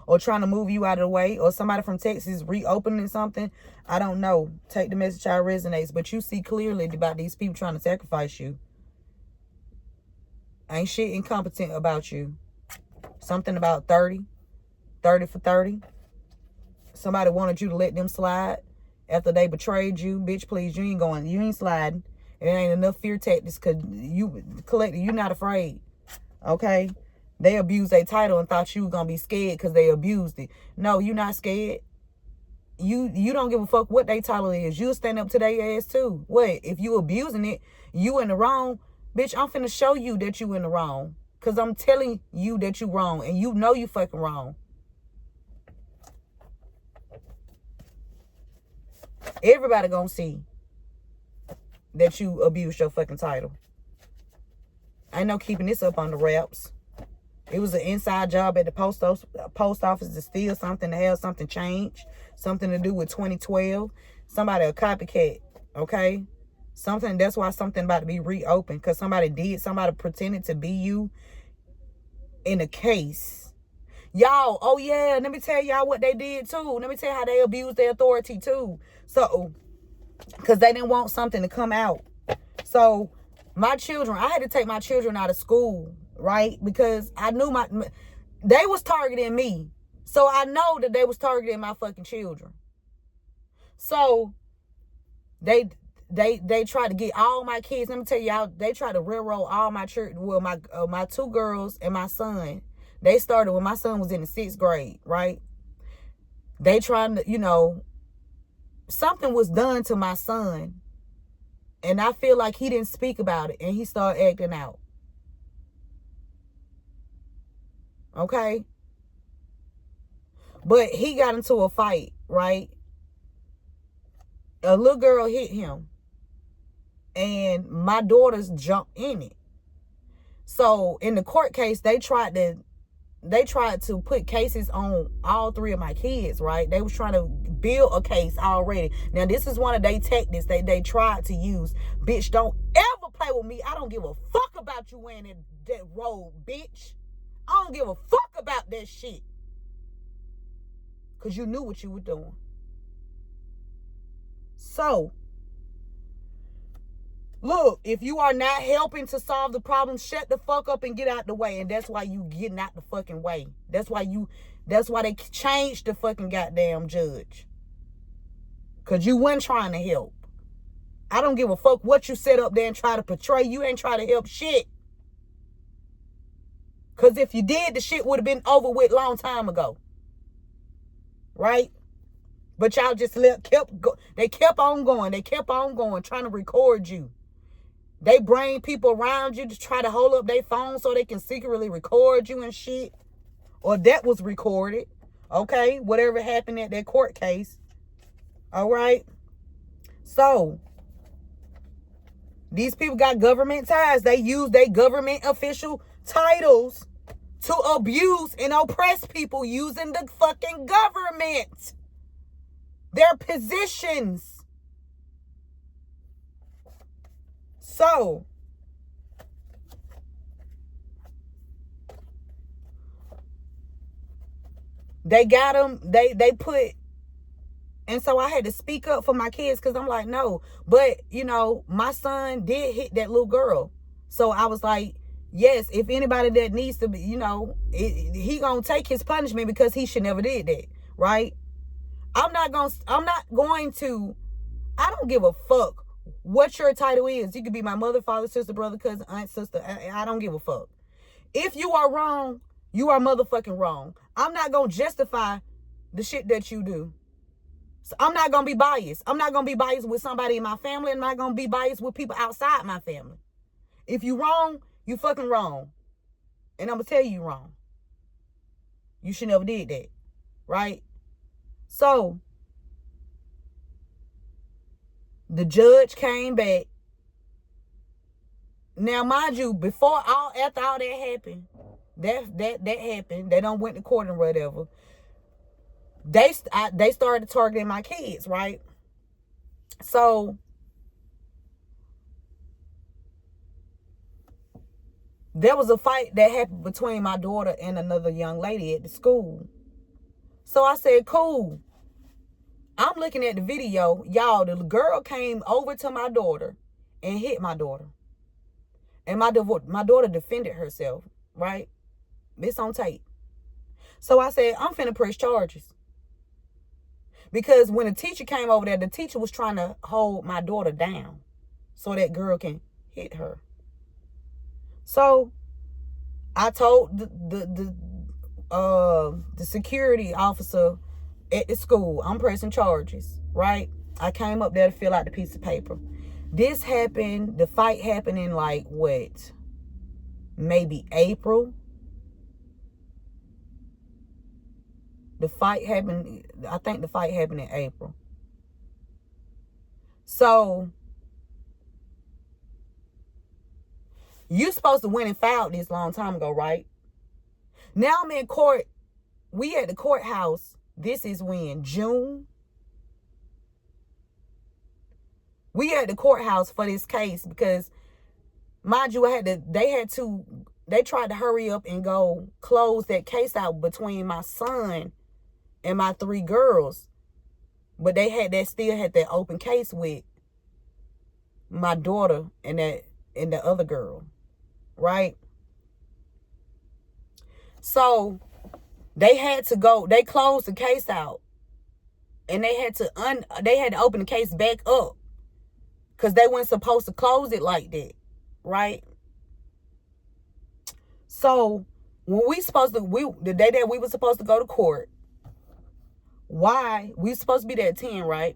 or trying to move you out of the way, or somebody from Texas reopening something, I don't know. Take the message how it resonates. But you see clearly about these people trying to sacrifice you. Ain't shit incompetent about you. Something about 30 for 30. Somebody wanted you to let them slide after they betrayed you. Bitch, please, you ain't sliding. It ain't enough fear tactics because you're not afraid. Okay? They abused their title and thought you were going to be scared because they abused it. No, you're not scared. You don't give a fuck what their title is. You'll stand up to their ass too. What? If you abusing it, you in the wrong. Bitch, I'm finna show you that you in the wrong. Because I'm telling you that you wrong. And you know you fucking wrong. Everybody gonna see that you abused your fucking title. Ain't no keeping this up on the wraps. It was an inside job at the post office to steal something, to have something change. Something to do with 2012. Somebody a copycat. Okay? That's why something about to be reopened. Because somebody pretended to be you in a case. Y'all, oh yeah, let me tell y'all what they did too. Let me tell you how they abused their authority too. So, because they didn't want something to come out. So, my children, I had to take my children out of school, right? Because I knew they was targeting me. So, I know that they was targeting my fucking children. So, they tried to get all my kids. Let me tell y'all, they tried to railroad all my children. Well, my two girls and my son. They started when my son was in the 6th grade, right? They trying to, something was done to my son. And I feel like he didn't speak about it. And he started acting out. Okay? But he got into a fight, right? A little girl hit him. And my daughters jumped in it. So, in the court case, they tried to put cases on all 3 of my kids, right? They was trying to build a case already. Now, this is one of their tactics they tried to use. Bitch, don't ever play with me. I don't give a fuck about you wearing that robe, bitch. I don't give a fuck about that shit. Because you knew what you were doing. So, look, if you are not helping to solve the problem, shut the fuck up and get out the way. And that's why you getting out the fucking way. That's why they changed the fucking goddamn judge. Because you weren't trying to help. I don't give a fuck what you set up there and try to portray. You ain't trying to help shit. Because if you did, the shit would have been over with long time ago. Right? But y'all just they kept on going. They kept on going, trying to record you. They bring people around you to try to hold up their phone so they can secretly record you and shit. Or that was recorded. Okay? Whatever happened at that court case. All right? So, these people got government ties. They use their government official titles to abuse and oppress people using the fucking government. Their positions. So, they got them, they put, and so I had to speak up for my kids because I'm like, no. But, you know, my son did hit that little girl. So I was like, yes, if anybody that needs to be, you know, he gonna take his punishment because he should never did that, right? I don't give a fuck what your title is. You could be my mother, father, sister, brother, cousin, aunt, sister. I don't give a fuck. If you are wrong, you are motherfucking wrong. I'm not gonna justify the shit that you do. So I'm not gonna be biased. I'm not gonna be biased with somebody in my family. I'm not gonna be biased with people outside my family. If you wrong, you fucking wrong. And I'm gonna tell you wrong. You should never did that. Right? So the judge came back. Now, mind you, after all that happened, that happened. They done went to court and whatever. They started targeting my kids, right? So there was a fight that happened between my daughter and another young lady at the school. So I said, cool. I'm looking at the video. Y'all, the girl came over to my daughter and hit my daughter. And my daughter defended herself, right? It's on tape. So I said, I'm finna press charges. Because when the teacher came over there, the teacher was trying to hold my daughter down so that girl can hit her. So I told the security officer at the school, I'm pressing charges, right? I came up there to fill out the piece of paper. This happened, the fight happened in like what? Maybe April. The fight happened, I think the fight happened in April. So you supposed to win and filed this long time ago, right? Now I'm in court. We at the courthouse. This is when? June? We at the courthouse for this case because, mind you, they tried to hurry up and go close that case out between my son and my 3 girls. But they still had that open case with my daughter and the other girl. Right? So they closed the case out. And they had to open the case back up. Because they weren't supposed to close it like that. Right? So when the day that we were supposed to go to court, we were supposed to be there at 10, right?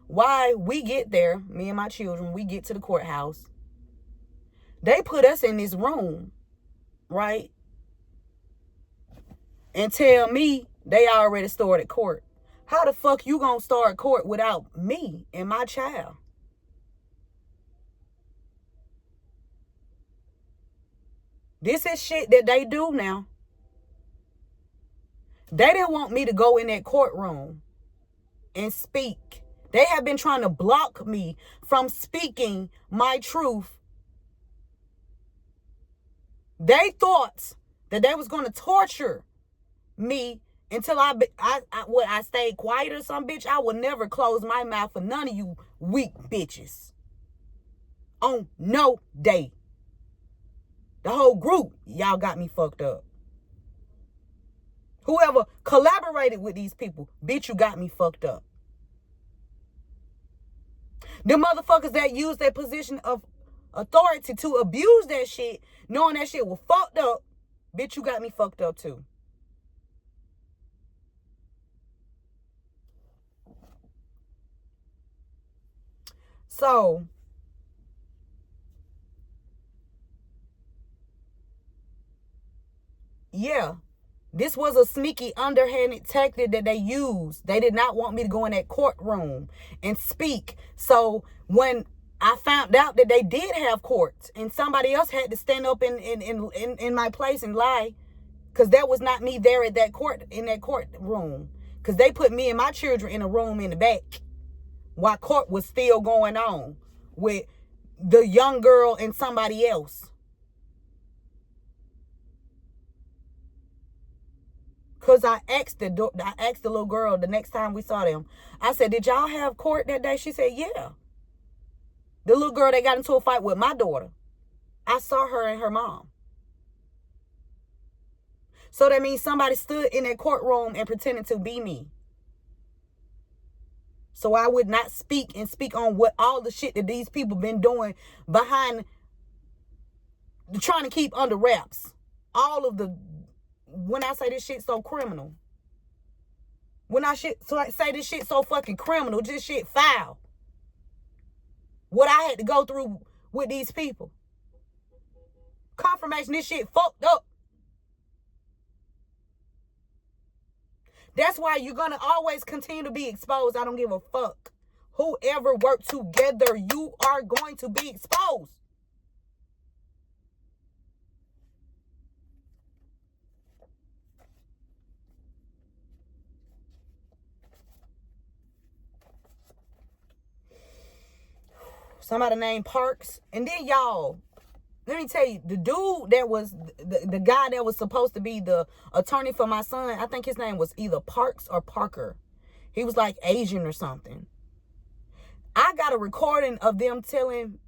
Why we get there, me and my children, we get to the courthouse. They put us in this room, right? And tell me they already started court. How the fuck you gonna start court without me and my child? This is shit that they do now. They didn't want me to go in that courtroom and speak. They have been trying to block me from speaking my truth. They thought that they was going to torture me until I stayed quiet or some bitch. I would never close my mouth for none of you weak bitches. On no day. The whole group, y'all got me fucked up. Whoever collaborated with these people, bitch, you got me fucked up. The motherfuckers that use their position of authority to abuse that shit, knowing that shit was fucked up, bitch, you got me fucked up too. So, yeah, this was a sneaky, underhanded tactic that they used. They did not want me to go in that courtroom and speak. So when I found out that they did have courts and somebody else had to stand up in my place and lie, because that was not me there at that courtroom. Because they put me and my children in a room in the back while court was still going on with the young girl and somebody else. Because I asked the little girl the next time we saw them. I said, did y'all have court that day? She said, yeah. The little girl that got into a fight with my daughter, I saw her and her mom. So that means somebody stood in that courtroom and pretended to be me. So I would not speak on what all the shit that these people been doing behind, trying to keep under wraps. All of the, when I say this shit so criminal. When I say this shit so fucking criminal, this shit foul. What I had to go through with these people. Confirmation, this shit fucked up. That's why you're going to always continue to be exposed. I don't give a fuck. Whoever worked together, you are going to be exposed. Somebody named Parks. And then y'all, let me tell you, the dude that was, the guy that was supposed to be the attorney for my son, I think his name was either Parks or Parker. He was like Asian or something. I got a recording of them calling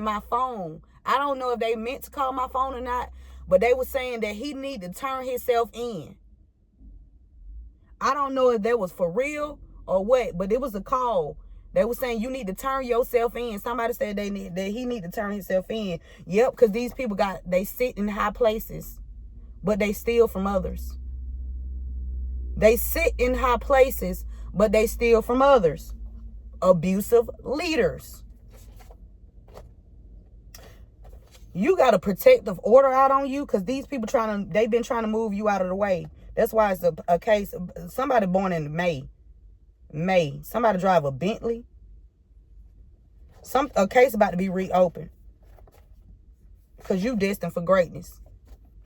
my phone. I don't know if they meant to call my phone or not, but they were saying that he needed to turn himself in. I don't know if that was for real or what, but it was a call. They were saying you need to turn yourself in. Somebody said that he need to turn himself in. Yep, because these people they sit in high places, but they steal from others. They sit in high places, but they steal from others. Abusive leaders. You got a protective order out on you because these people they've been trying to move you out of the way. That's why it's a case of somebody born in May. Somebody drive a Bentley. A case about to be reopened. Because you destined for greatness.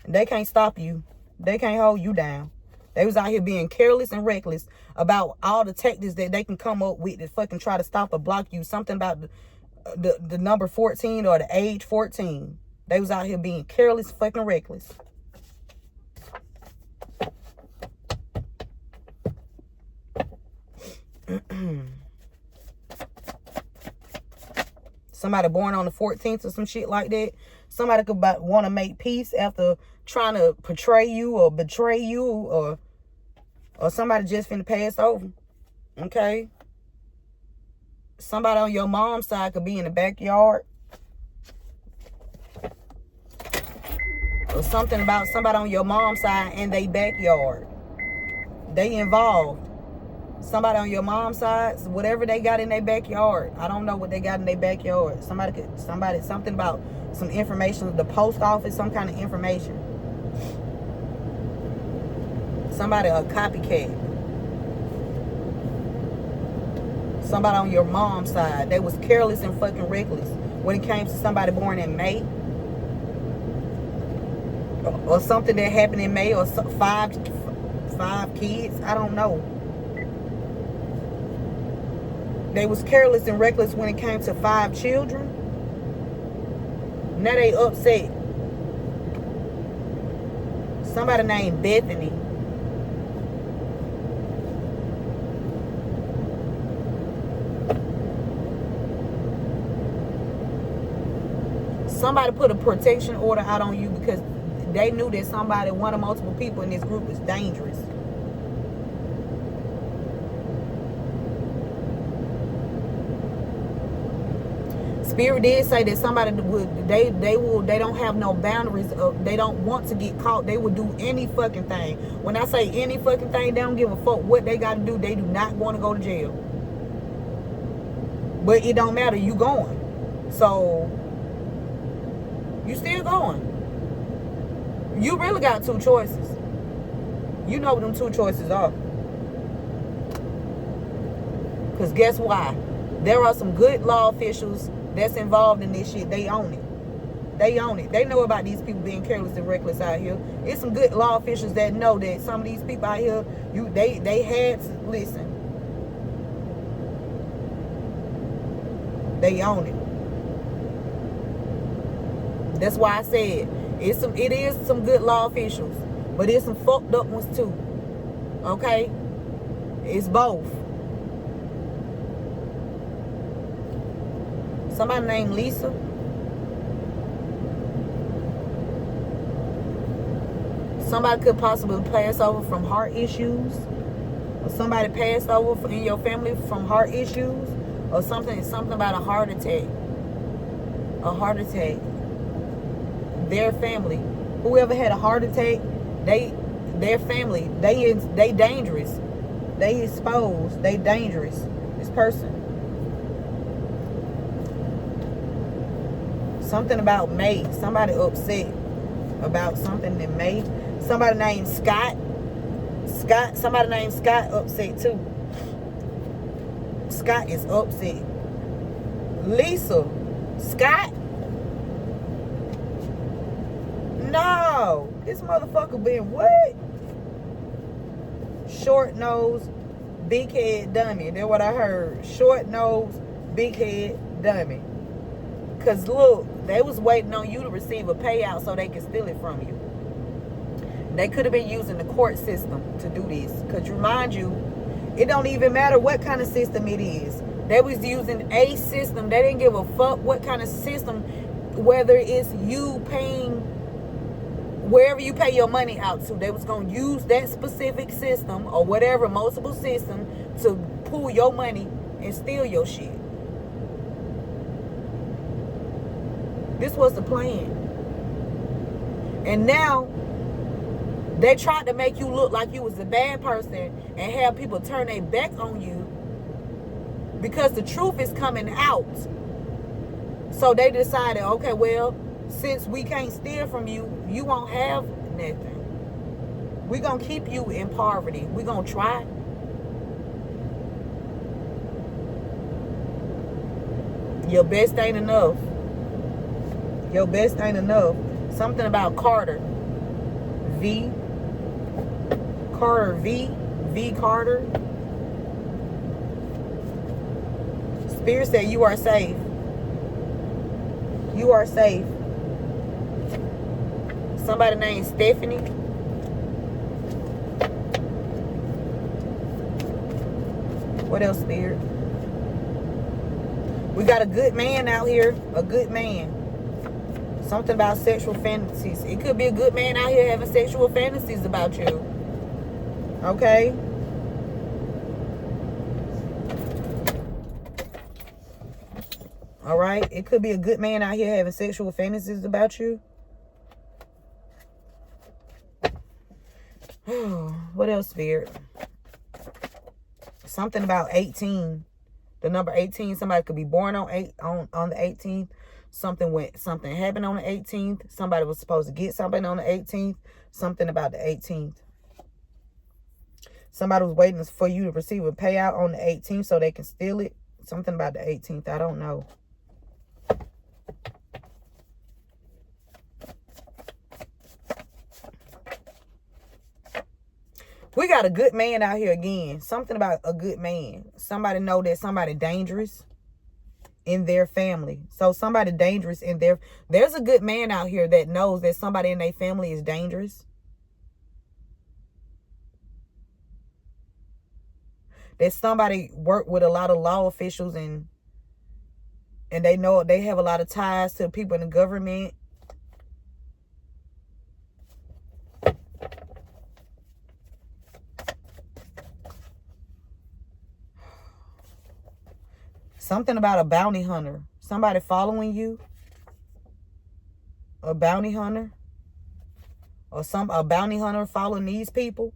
And they can't stop you. They can't hold you down. They was out here being careless and reckless about all the tactics that they can come up with to fucking try to stop or block you. Something about the number 14 or the age 14. They was out here being careless, fucking reckless. Somebody born on the 14th or some shit like that. Somebody could want to make peace after trying to portray you or betray you, or somebody just finna pass over. Okay? Somebody on your mom's side could be in the backyard. Or something about somebody on your mom's side in their backyard. They involved. Somebody on your mom's side, whatever they got in their backyard. I don't know what they got in their backyard. Something about some information, the post office, some kind of information. Somebody a copycat. Somebody on your mom's side. They was careless and fucking reckless when it came to somebody born in May. Or something that happened in May, or five kids. I don't know. They was careless and reckless when it came to 5 children. Now they upset. Somebody named Bethany. Somebody put a protection order out on you because they knew that one or multiple people in this group was dangerous. Spirit did say that somebody they don't have no boundaries. They don't want to get caught. They will do any fucking thing. When I say any fucking thing, they don't give a fuck what they got to do. They do not want to go to jail. But it don't matter. You going. So You still going. You really got two choices. You know what them two choices are. Because guess why? There are some good law officials that's involved in this shit. They own it. They own it. They know about these people being careless and reckless out here. It's some good law officials that know that some of these people out here, they had to listen. They own it. That's why I said it is some good law officials, but it's some fucked up ones too. Okay? It's both. Somebody named Lisa. Somebody could possibly pass over from heart issues. Or somebody passed over in your family from heart issues. Or something about a heart attack. A heart attack. Their family. Whoever had a heart attack, their family, they dangerous. They exposed. They dangerous. This person. Something about May. Somebody upset about something that May. Somebody named Scott. Somebody named Scott upset too. Scott is upset. Lisa. Scott. No. This motherfucker been what? Short nose, big head dummy. That's what I heard. Short nose, big head dummy. Because look, they was waiting on you to receive a payout so they could steal it from you. They could have been using the court system to do this. Because remind you, it don't even matter what kind of system it is. They was using a system. They didn't give a fuck what kind of system, whether it's you paying, wherever you pay your money out to. They was going to use that specific system or whatever, multiple system, to pull your money and steal your shit. This was the plan. And now, they tried to make you look like you was a bad person and have people turn their back on you because the truth is coming out. So they decided, okay, well, since we can't steal from you, you won't have nothing. We're going to keep you in poverty. We're going to try. Your best ain't enough. Your best ain't enough. Something about Carter. V. Carter V. V. Carter. Spirit said you are safe. You are safe. Somebody named Stephanie. What else, Spirit? We got a good man out here. A good man. Something about sexual fantasies. It could be a good man out here having sexual fantasies about you. Okay? Alright? It could be a good man out here having sexual fantasies about you. What else, Spirit? Something about 18. The number 18. Somebody could be born on the 18th. Something happened on the 18th. Somebody was supposed to get something on the 18th. Something about the 18th. Somebody was waiting for you to receive a payout on the 18th so they can steal it. Something about the 18th. I don't know. We got a good man out here again. Something about a good man. Somebody know that somebody dangerous in their family. So somebody dangerous in there's a good man out here that knows that somebody in their family is dangerous. That somebody worked with a lot of law officials and they know they have a lot of ties to people in the government. Something about a bounty hunter. Somebody following you. A bounty hunter. Or a bounty hunter following these people.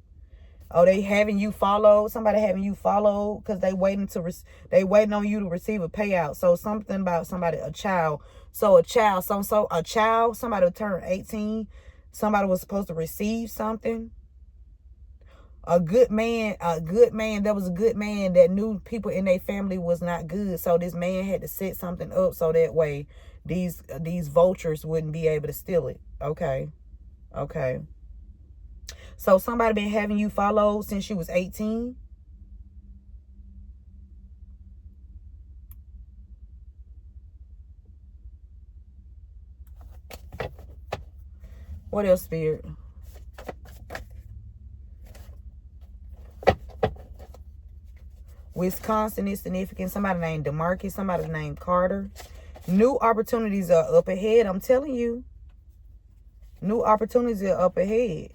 Oh, they having you follow. Somebody having you follow because they waiting on you to receive a payout. So something about somebody, a child. So a child, somebody turned 18. Somebody was supposed to receive something. A good man. There was a good man that knew people in their family was not good. So this man had to set something up so that way these vultures wouldn't be able to steal it. Okay. So somebody been having you follow since you was 18. What else, Spirit? Wisconsin is significant. Somebody named DeMarcus. Somebody named Carter. New opportunities are up ahead. I'm telling you. New opportunities are up ahead.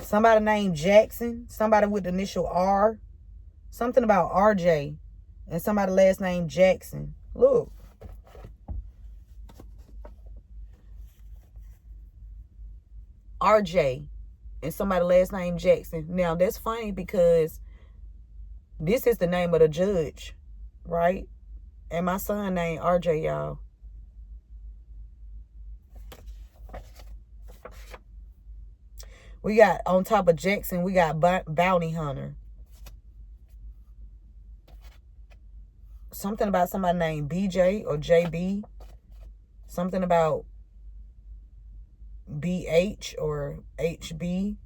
Somebody named Jackson. Somebody with the initial R. Something about RJ. And somebody last name Jackson. Look. RJ. And somebody last name Jackson. Now, that's funny because this is the name of the judge. Right? And my son named RJ, y'all. We got, on top of Jackson, we got Bounty Hunter. Something about somebody named BJ or JB. Something about BH or HB.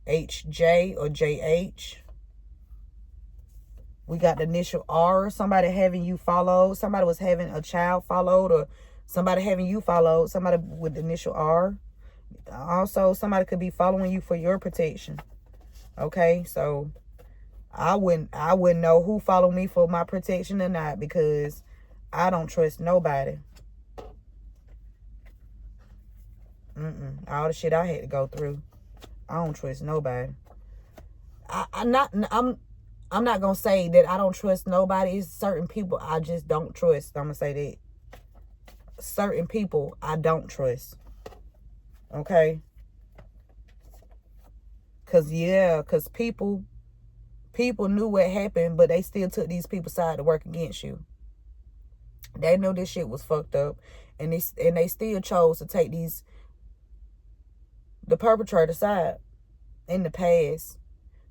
HJ or JH. We got the initial R. Somebody having you followed. Somebody was having a child followed, or somebody having you followed. Somebody with the initial R. Also, somebody could be following you for your protection. Okay, so I wouldn't know who followed me for my protection or not, because I don't trust nobody. All the shit I had to go through, I don't trust nobody. I'm not gonna say that I don't trust nobody. It's certain people I just don't trust. I'm gonna say that. Certain people I don't trust. Okay? Cause people knew what happened, but they still took these people's side to work against you. They know this shit was fucked up, and they still chose to take the perpetrator side in the past.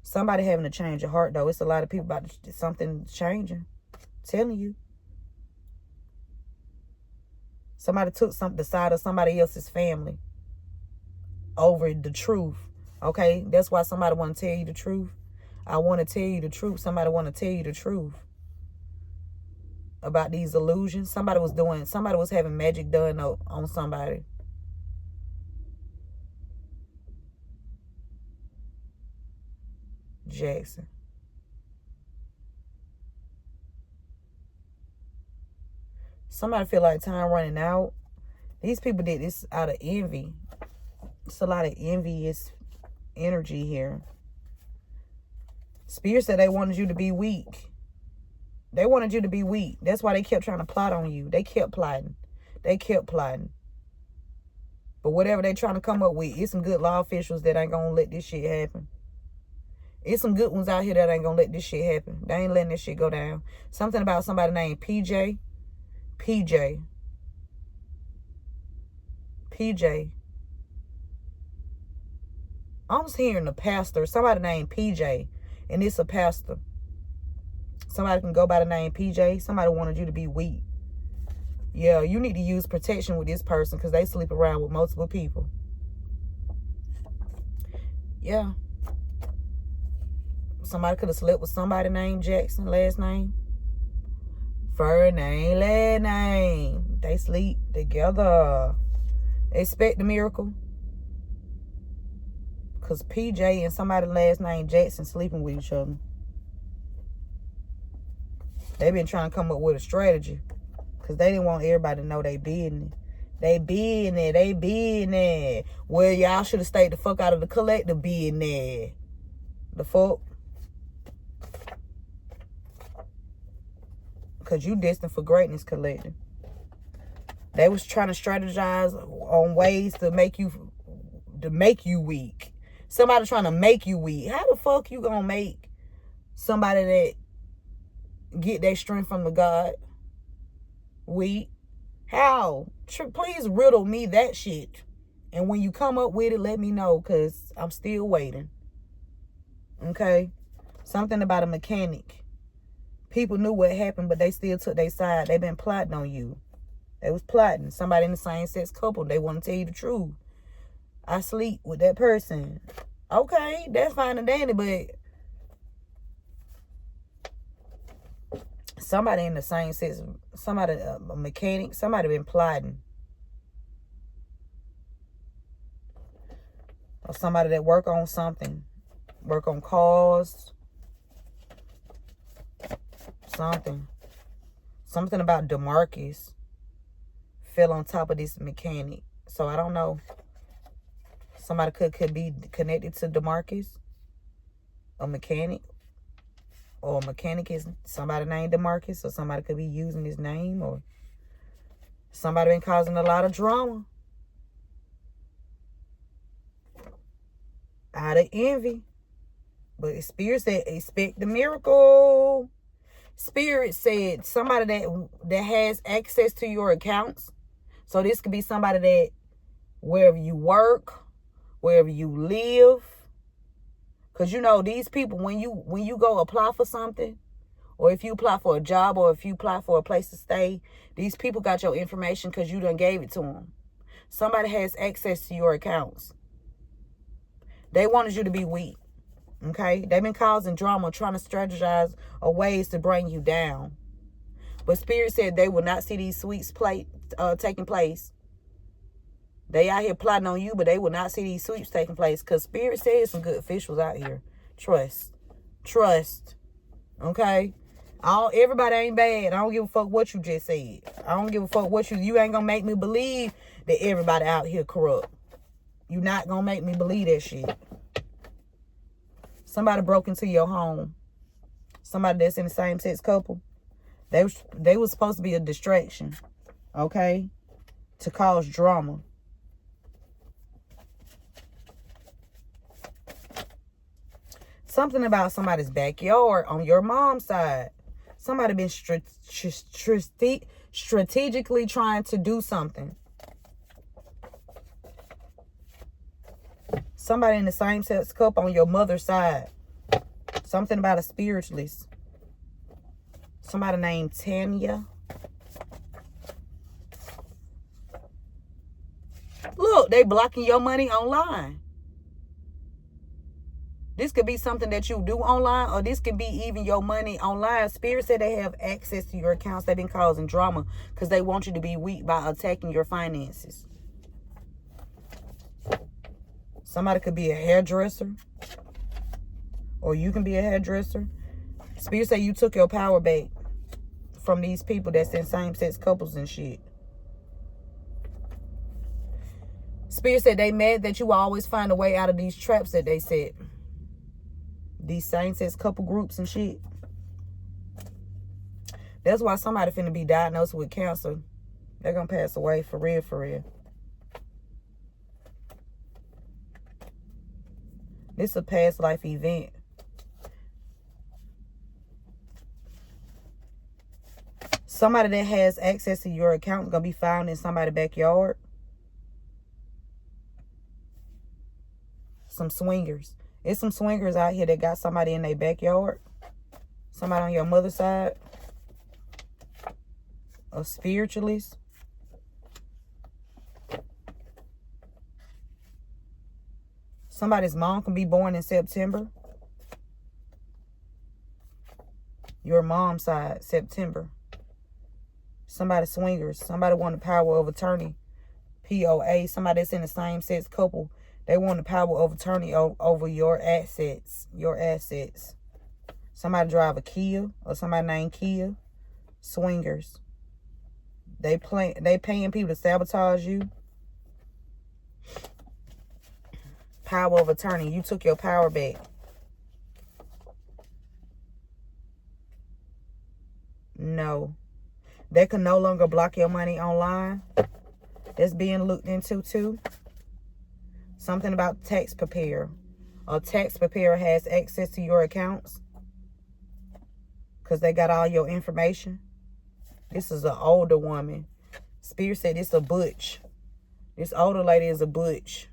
Somebody having a change of heart, though. It's a lot of people about something changing. I'm telling you. Somebody took the side of somebody else's family over the truth. Okay? That's why somebody want to tell you the truth. I want to tell you the truth. Somebody want to tell you the truth about these illusions. Somebody was having magic done on somebody. Jackson. Somebody feel like time running out. These people did this out of envy. It's a lot of envious energy here. Spirit said they wanted you to be weak. They wanted you to be weak. That's why they kept trying to plot on you. They kept plotting. But whatever they trying to come up with, it's some good law officials that ain't gonna let this shit happen. It's some good ones out here that ain't gonna let this shit happen. They ain't letting this shit go down. Something about somebody named PJ. I'm just hearing the pastor. Somebody named PJ. And it's a pastor. Somebody can go by the name PJ. Somebody wanted you to be weak. Yeah, you need to use protection with this person because they sleep around with multiple people. Yeah. Somebody could have slept with somebody named Jackson, last name. First name, last name. They sleep together. Expect the miracle. Because PJ and somebody last name Jackson sleeping with each other. They been trying to come up with a strategy. Because they didn't want everybody to know they business. They business. Well, y'all should have stayed the fuck out of the collective business. The fuck? Because you destined for greatness, collective. They was trying to strategize on ways to make you weak. Somebody trying to make you weak. How the fuck you gonna make somebody that get their strength from the God weak? How? Please riddle me that shit. And when you come up with it, let me know, because I'm still waiting. Okay? Something about a mechanic. People knew what happened, but they still took their side. They been plotting on you. They was plotting. Somebody in the same sex couple, they want to tell you the truth. I sleep with that person. Okay, that's fine and dandy, but somebody in the same sex, somebody, a mechanic, somebody been plotting. Or somebody that work on something. Work on cars. Something about DeMarcus fell on top of this mechanic. So I don't know. Somebody could be connected to DeMarcus. A mechanic. Or a mechanic is somebody named DeMarcus. Or somebody could be using his name. Or somebody been causing a lot of drama. Out of envy. But Spirit said, expect the miracle. Spirit said somebody that has access to your accounts. So this could be somebody that wherever you work, wherever you live. Because you know, these people, when you go apply for something, or if you apply for a job, or if you apply for a place to stay, these people got your information because you done gave it to them. Somebody has access to your accounts. They wanted you to be weak. Okay? They've been causing drama, trying to strategize ways to bring you down. But Spirit said they will not see these sweeps taking place. They out here plotting on you, but they will not see these sweeps taking place. Because Spirit said some good officials out here. Trust. Okay? Everybody ain't bad. I don't give a fuck what you just said. I don't give a fuck what you ain't gonna make me believe that everybody out here corrupt. You not gonna make me believe that shit. Somebody broke into your home. Somebody that's in the same sex couple. They was supposed to be a distraction. Okay? To cause drama. Something about somebody's backyard on your mom's side. Somebody been strategically trying to do something. Somebody in the same sex couple on your mother's side. Something about a spiritualist. Somebody named Tanya. Look, they blocking your money online. This could be something that you do online, or this could be even your money online. Spirit said they have access to your accounts. They've been causing drama because they want you to be weak by attacking your finances. Somebody could be a hairdresser, or you can be a hairdresser. Spirit said you took your power back from these people that's in same-sex couples and shit. Spirit said they mad that you always find a way out of these traps that they set. These same-sex couple groups and shit. That's why somebody finna be diagnosed with cancer. They're gonna pass away for real, for real. This is a past life event. Somebody that has access to your account is gonna be found in somebody's backyard. Some swingers. There's some swingers out here that got somebody in their backyard. Somebody on your mother's side. A spiritualist. Somebody's mom can be born in September. Your mom's side, September. Somebody swingers. Somebody want the power of attorney. POA. Somebody that's in the same sex couple. They want the power of attorney over your assets. Your assets. Somebody drive a Kia, or somebody named Kia. Swingers. They paying people to sabotage you. Power of attorney. You took your power back. No. They can no longer block your money online. That's being looked into too. Something about tax preparer. A tax preparer has access to your accounts because they got all your information. This is an older woman. Spirit said it's a butch. This older lady is a butch.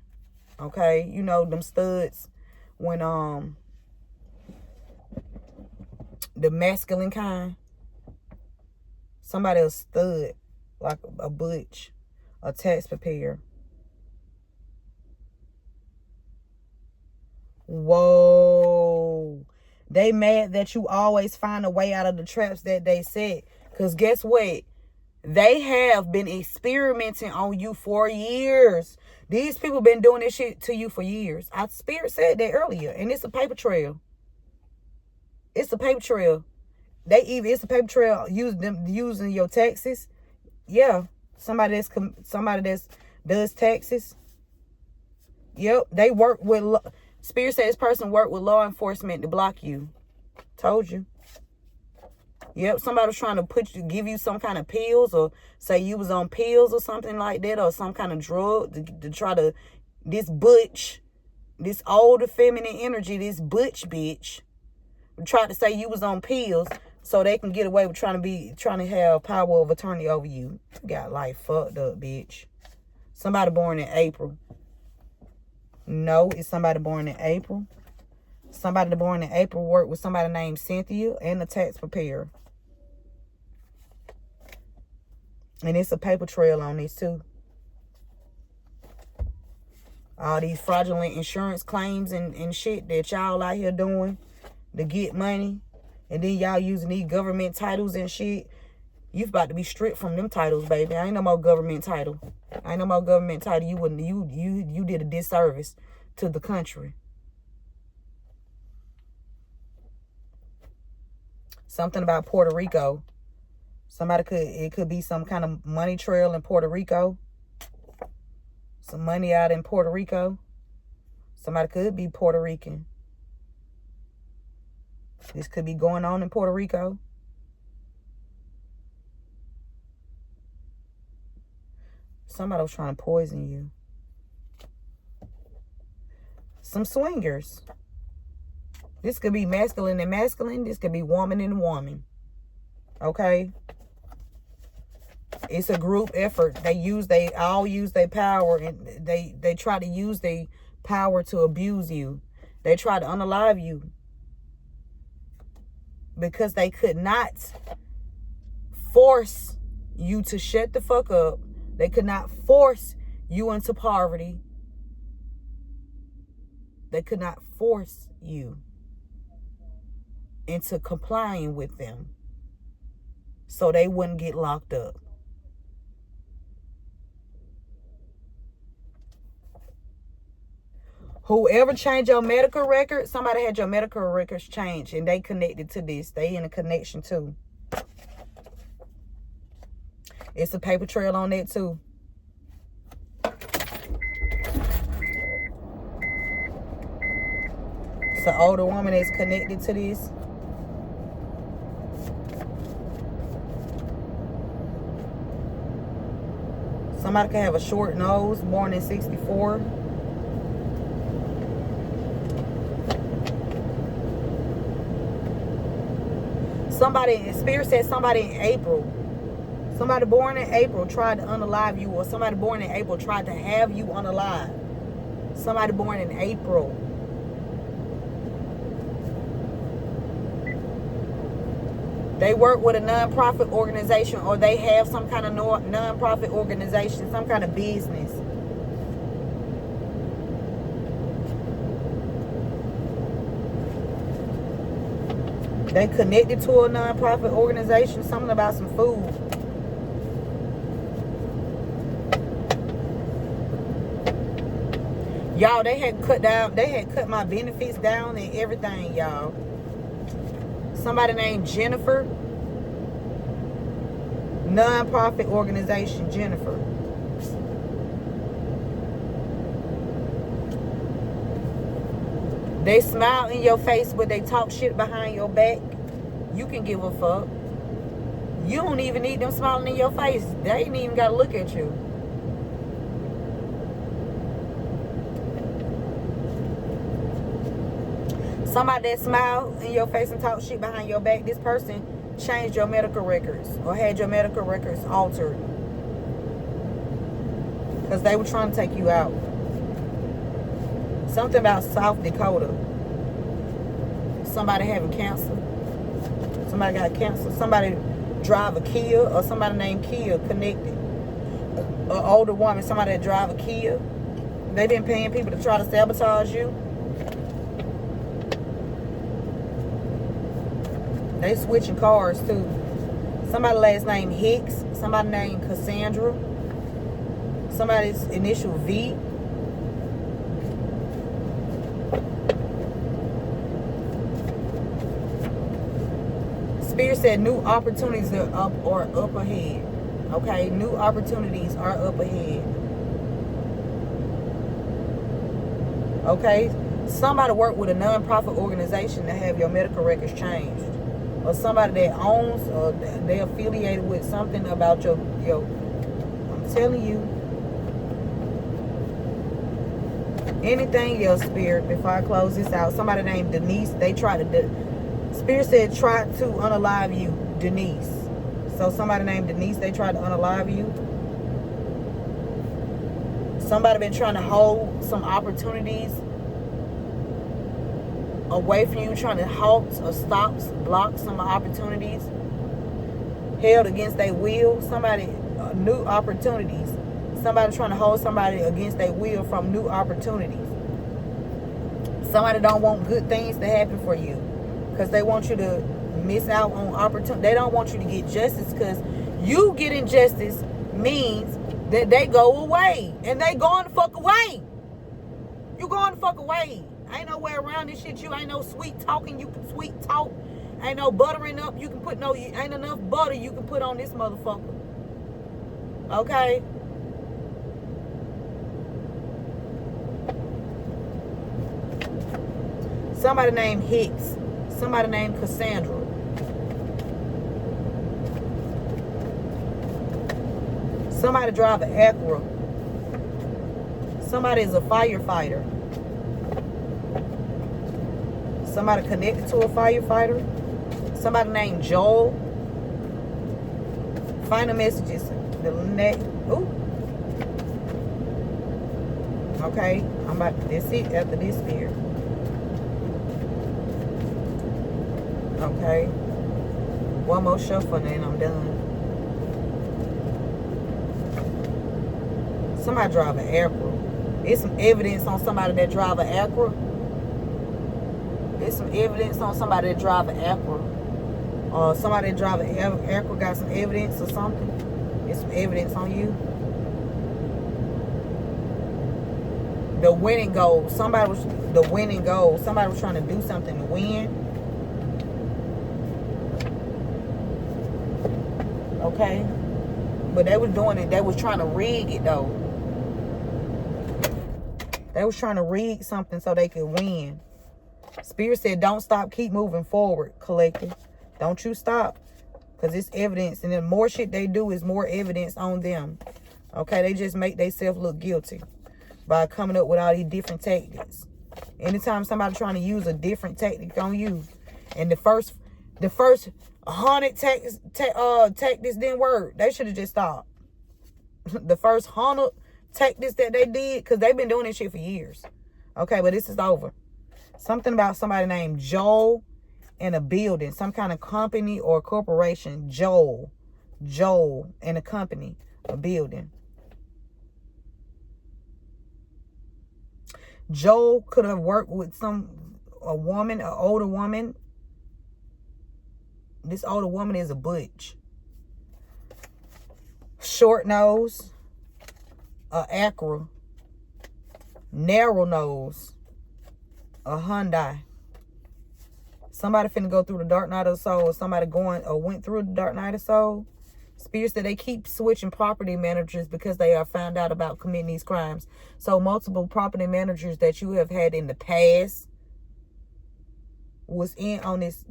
Okay? You know them studs when the masculine kind. Somebody a stud, like a butch, a tax preparer. Whoa. They mad that you always find a way out of the traps that they set. Because guess what? They have been experimenting on you for years. These people been doing this shit to you for years. Our spirit said that earlier. And it's a paper trail. It's a paper trail. It's a paper trail using your taxes. Yeah. Somebody that's does taxes. Yep. They work with... Spirit says this person worked with law enforcement to block you. Told you. Yep, somebody was trying to give you some kind of pills, or say you was on pills or something like that, or some kind of drug to try to, this butch, this older feminine energy, this butch bitch, tried to say you was on pills so they can get away with trying to have power of attorney over you. You got life fucked up, bitch. Somebody born in April. No, it's somebody born in April. Somebody born in April worked with somebody named Cynthia and a tax preparer. And it's a paper trail on this too. All these fraudulent insurance claims and shit that y'all out here doing to get money. And then y'all using these government titles and shit. You about to be stripped from them titles, baby. I ain't no more government title. I ain't no more government title. You did a disservice to the country. Something about Puerto Rico. It could be some kind of money trail in Puerto Rico. Some money out in Puerto Rico. Somebody could be Puerto Rican. This could be going on in Puerto Rico. Somebody was trying to poison you. Some swingers. This could be masculine and masculine. This could be woman and woman. Okay? It's a group effort. They all use their power, and they try to use their power to abuse you. They try to unalive you. Because they could not force you to shut the fuck up. They could not force you into poverty. They could not force you into complying with them so they wouldn't get locked up. Whoever changed your medical record, somebody had your medical records changed and they connected to this. They in a connection too. It's a paper trail on that too. It's an older woman that's connected to this. Somebody can have a short nose, born in 64. Somebody, Spirit said somebody in April. Somebody born in April tried to unalive you, or somebody born in April tried to have you unalive. Somebody born in April. They work with a non-profit organization, or they have some kind of non-profit organization, some kind of business. They connected to a non-profit organization, something about some food. Y'all, they had cut my benefits down and everything, y'all. Somebody named Jennifer. Non-profit organization, Jennifer. They smile in your face, but they talk shit behind your back. You can give a fuck. You don't even need them smiling in your face. They ain't even got to look at you. Somebody that smiled in your face and talk shit behind your back, this person changed your medical records or had your medical records altered. Because they were trying to take you out. Something about South Dakota. Somebody having cancer. Somebody got cancer. Somebody drive a Kia, or somebody named Kia connected. An older woman, somebody that drive a Kia. They been paying people to try to sabotage you. They switching cars too. Somebody last name Hicks. Somebody named Cassandra. Somebody's initial V. Spirit said new opportunities are up ahead. Okay, new opportunities are up ahead. Okay, somebody work with a non-profit organization to have your medical records changed, or somebody that owns or they affiliated with something about your. I'm telling you. Anything else, Spirit, before I close this out? Somebody named Denise, they tried to, Spirit said try to unalive you, Denise. So somebody named Denise, they tried to unalive you. Somebody been trying to hold some opportunities away from you, trying to halt or stop, block some opportunities. Held against their will. Somebody, new opportunities. Somebody trying to hold somebody against their will from new opportunities. Somebody don't want good things to happen for you because they want you to miss out on opportunity. They don't want you to get justice, because you getting justice means that they go away, and they going the fuck away. You going the fuck away. Ain't no way around this shit. You ain't no sweet talking. You can sweet talk. Ain't no buttering up. You can put no. Ain't enough butter you can put on this motherfucker. Okay. Somebody named Hicks. Somebody named Cassandra. Somebody drive an Acura. Somebody is a firefighter. Somebody connected to a firefighter. Somebody named Joel. Final messages. Ooh. Okay. I'm about to, that's it after this here. Okay. One more shuffle and then I'm done. Somebody drive an Acura. There's some evidence on somebody that drive an Acura. There's some evidence on somebody that drive an Acura. Or somebody that drive an Acura got some evidence or something. There's some evidence on you. The winning goal. Somebody was the winning goal. Somebody was trying to do something to win. Okay. But they was doing it. They was trying to rig it though. They was trying to rig something so they could win. Spirit said, don't stop. Keep moving forward, collective. Don't you stop. Because it's evidence. And the more shit they do is more evidence on them. Okay. They just make themselves look guilty by coming up with all these different tactics. Anytime somebody trying to use a different tactic on you, and the first 100 tactics didn't work, they should have just stopped. The first 100 tactics that they did, because they've been doing this shit for years. Okay, but this is over. Something about somebody named Joel in a building, some kind of company or corporation. Joel in a company, a building. Joel could have worked with a woman, an older woman. This older woman is a butch. Short nose. A Acura. Narrow nose. A Hyundai. Somebody finna go through the dark night of the soul. Or somebody going or went through the dark night of the soul. Spirits that they keep switching property managers because they are found out about committing these crimes. So multiple property managers that you have had in the past was in on this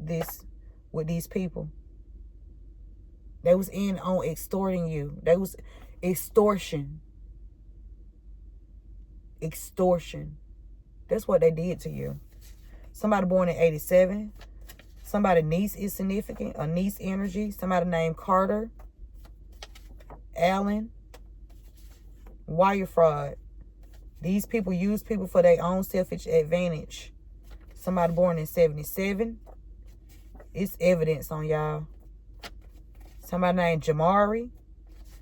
with these people. They was in on extorting you. They was extortion. Extortion. That's what they did to you. Somebody born in 87. Somebody niece is significant. A niece energy. Somebody named Carter. Allen. Wire fraud. These people use people for their own selfish advantage. Somebody born in 77. It's evidence on y'all. Somebody named Jamari.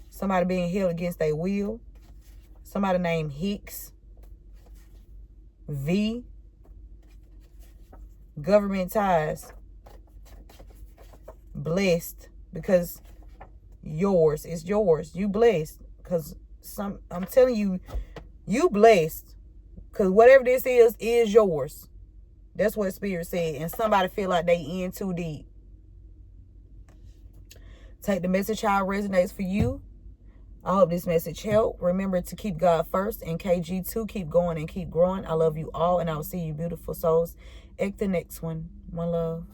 Somebody being held against their will. Somebody named Hicks. V. Government ties. Blessed. Because yours is yours. You blessed. Because I'm telling you, you blessed. Because whatever this is yours. That's what Spirit said. And somebody feel like they in too deep. Take the message how it resonates for you. I hope this message helped. Remember to keep God first. And KG2, keep going and keep growing. I love you all. And I will see you beautiful souls at the next one. One love.